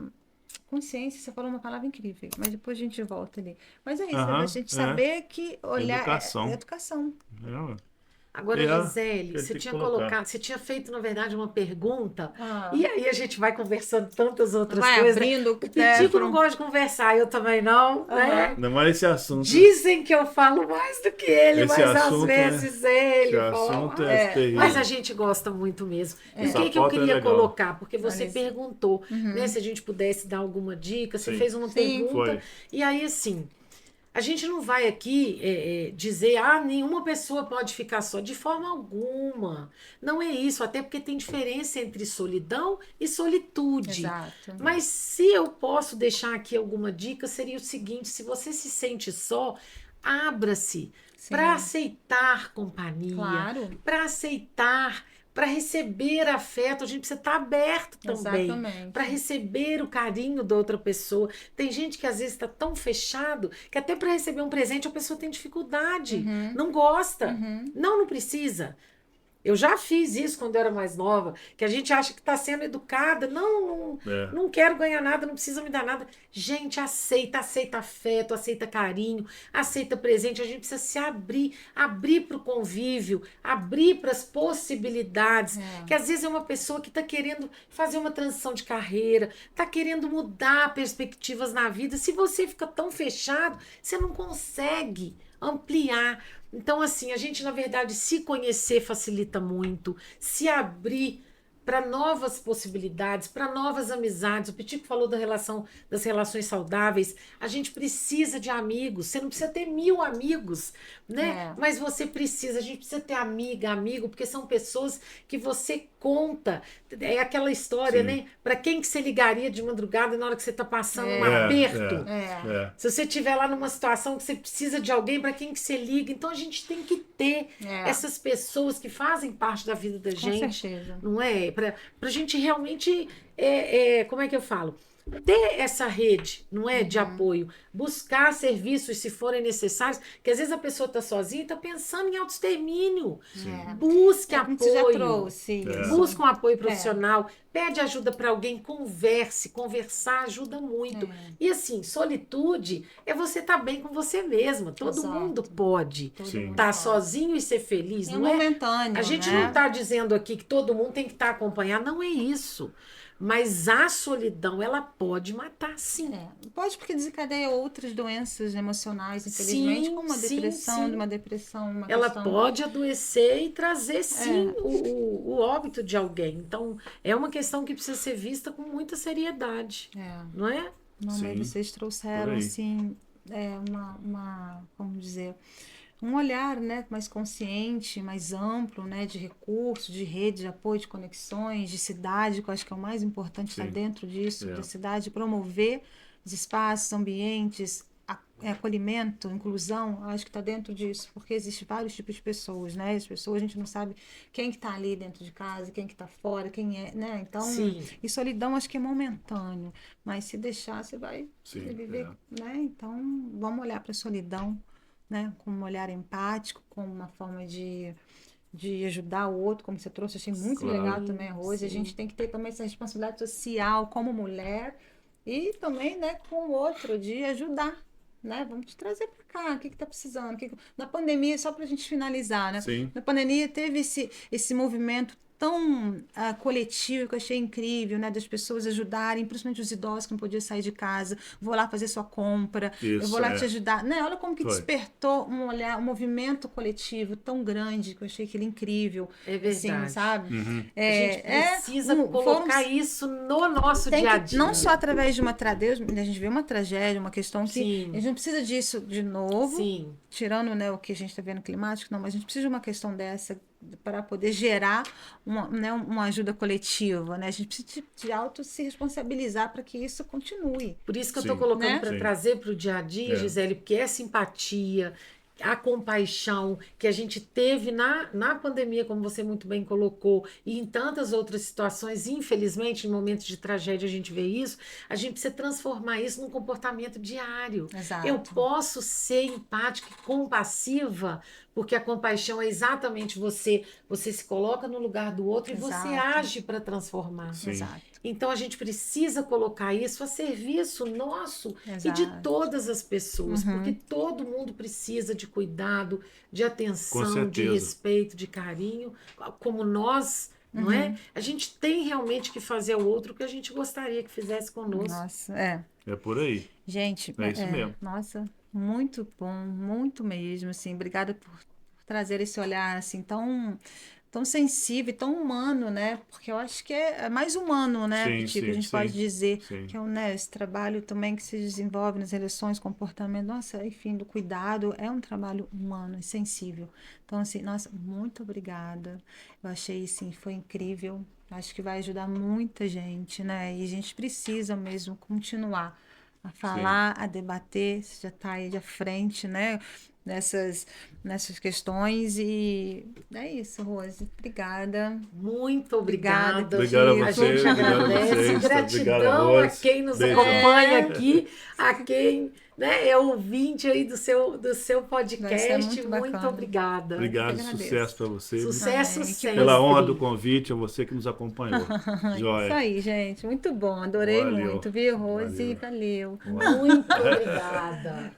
consciência, você falou uma palavra incrível, mas depois a gente volta ali. Mas é isso, é a gente saber que olhar Educação. é educação. É, Agora, É, Gisele, que você tem que tinha colocar. colocado, você tinha feito, na verdade, uma pergunta, Ah. e aí a gente vai conversando tantas outras Vai coisas. abrindo O Pitico não gosta de conversar, eu também não, né? ainda mais esse assunto. Dizem que eu falo mais do que ele, Esse mas às assunto, vezes ele Esse fala assunto mais. é terrível. Mas a gente gosta muito mesmo. E o Essa que eu foto é queria legal. colocar? Porque você Olha isso. perguntou, né, se a gente pudesse dar alguma dica, você Sim. fez uma Sim. pergunta, Foi. e aí assim, a gente não vai aqui dizer, nenhuma pessoa pode ficar só, de forma alguma. Não é isso, até porque tem diferença entre solidão e solitude. Exato. Mas se eu posso deixar aqui alguma dica, seria o seguinte: se você se sente só, abra-se Sim. para aceitar companhia, Claro. para aceitar, para receber afeto. A gente precisa estar aberto também Exatamente. para receber o carinho da outra pessoa. Tem gente que às vezes está tão fechado que até para receber um presente a pessoa tem dificuldade, não gosta. Não precisa. Eu já fiz isso quando eu era mais nova, que a gente acha que está sendo educada. Não quero ganhar nada, não precisa me dar nada. Gente, aceita afeto, aceita carinho, aceita presente. A gente precisa se abrir para o convívio, abrir para as possibilidades. Que às vezes é uma pessoa que está querendo fazer uma transição de carreira, está querendo mudar perspectivas na vida. Se você fica tão fechado, você não consegue ampliar. Então, assim, a gente, na verdade, se conhecer facilita muito, se abrir para novas possibilidades, para novas amizades. O Pitico falou das relações saudáveis. A gente precisa de amigos. Você não precisa ter 1000 amigos, né? Mas a gente precisa ter amigo, porque são pessoas que você conta. É aquela história, né? Para quem que você ligaria de madrugada na hora que você está passando um aperto? Se você estiver lá numa situação que você precisa de alguém, para quem que você liga? Então a gente tem que ter essas pessoas que fazem parte da vida da gente. Com certeza. Não é? Pra gente realmente, como é que eu falo? ter essa rede, não é, de apoio, buscar serviços se forem necessários, que às vezes a pessoa está sozinha e está pensando em autoextermínio. É. Busque Como você já apoio. trouxe isso. Busca um apoio profissional, pede ajuda para alguém, converse, conversar ajuda muito. E assim, solitude é você estar bem com você mesma. Todo Exato. mundo pode Todo Sim. mundo estar pode. sozinho e ser feliz, É não é? momentâneo, A gente né? não está dizendo aqui que todo mundo tem que estar acompanhado, não é isso. Mas a solidão, ela pode matar, sim. É, pode porque desencadeia outras doenças emocionais, infelizmente, Sim, como uma sim, depressão, sim. uma depressão, uma Ela questão... pode adoecer e trazer, sim, o óbito de alguém. Então, é uma questão que precisa ser vista com muita seriedade, É, não é? não, mas Sim, vocês por trouxeram, aí. assim, como dizer, um olhar, né, mais consciente, mais amplo, né, de recursos, de rede, de apoio, de conexões, de cidade, que eu acho que é o mais importante estar Sim. dentro disso, É. da cidade, promover os espaços, ambientes, acolhimento, inclusão, eu acho que está dentro disso, porque existem vários tipos de pessoas, né? As pessoas, a gente não sabe quem que está ali dentro de casa, quem que está fora, quem é, né? Então, Sim. e solidão acho que é momentâneo, mas se deixar, você vai Sim, viver, né? Então, vamos olhar para a solidão, né? Com um olhar empático, com uma forma de ajudar o outro, como você trouxe, achei muito Claro. legal também, Rose. A Sim. gente tem que ter também essa responsabilidade social como mulher e também, né, com o outro, de ajudar, né? Vamos te trazer para cá, o que está precisando? Na pandemia, só para a gente finalizar, né? Sim. Na pandemia teve esse movimento tão coletivo que eu achei incrível, né? Das pessoas ajudarem, principalmente os idosos que não podiam sair de casa. Vou lá fazer sua compra, eu Isso, vou lá é. te ajudar. Né? Olha como que Foi. despertou um olhar, um movimento coletivo tão grande que eu achei aquele incrível. É verdade. Assim, sabe? Uhum. A gente precisa colocar isso no nosso tem dia a que, dia. não só através de uma tragédia, a gente vê uma tragédia, uma questão que Sim. a gente não precisa disso de novo, Sim. tirando, né, o que a gente está vendo climático, não, mas a gente precisa de uma questão dessa para poder gerar uma ajuda coletiva, né? A gente precisa de auto se responsabilizar para que isso continue. Por isso que eu Sim. estou colocando Né? para Sim. trazer para o dia a dia, É. Gisele, porque é simpatia, a compaixão que a gente teve na pandemia, como você muito bem colocou, e em tantas outras situações, infelizmente, em momentos de tragédia a gente vê isso, a gente precisa transformar isso num comportamento diário. Exato. Eu posso ser empática e compassiva, porque a compaixão é exatamente você se coloca no lugar do outro e você Exato. age para transformar. Sim. Exato. Então a gente precisa colocar isso a serviço nosso e Exato. de todas as pessoas, Uhum. porque todo mundo precisa de cuidado, de Com atenção, de certeza. respeito, de carinho, como nós, não é? A gente tem realmente que fazer ao outro o que a gente gostaria que fizesse conosco. Nossa, é. É por aí. Gente, É isso mesmo. nossa, muito bom, muito mesmo, assim, obrigada por trazer esse olhar, assim, tão sensível, tão humano, né? Porque eu acho que é mais humano, né, Sim, Pitico, a sim, gente sim, pode dizer, sim. que é né, esse trabalho também que se desenvolve nas relações, comportamento, nossa, enfim, do cuidado, é um trabalho humano e sensível. Então, assim, nossa, muito obrigada. Eu achei, assim, foi incrível. Acho que vai ajudar muita gente, né? E a gente precisa mesmo continuar a falar, a debater, você já está aí à frente, né? Nessas questões e é isso, Rose. Obrigada. Muito Obrigada, obrigada. Obrigado a Pitico. você, A gente obrigado a agradece. vocês, tá? Gratidão Obrigado, a Rose. quem nos Beijão. acompanha aqui, a quem né, é ouvinte aí do seu podcast. Vai ser muito Muito bacana. obrigada. Obrigado, Eu que agradeço. sucesso para você. Sucesso Amém. Que sempre. Pela honra do convite, a você que nos acompanhou. Isso Joia. aí, gente. Muito bom. Adorei Valeu. muito, viu, Rose? Valeu. Valeu. Muito obrigada.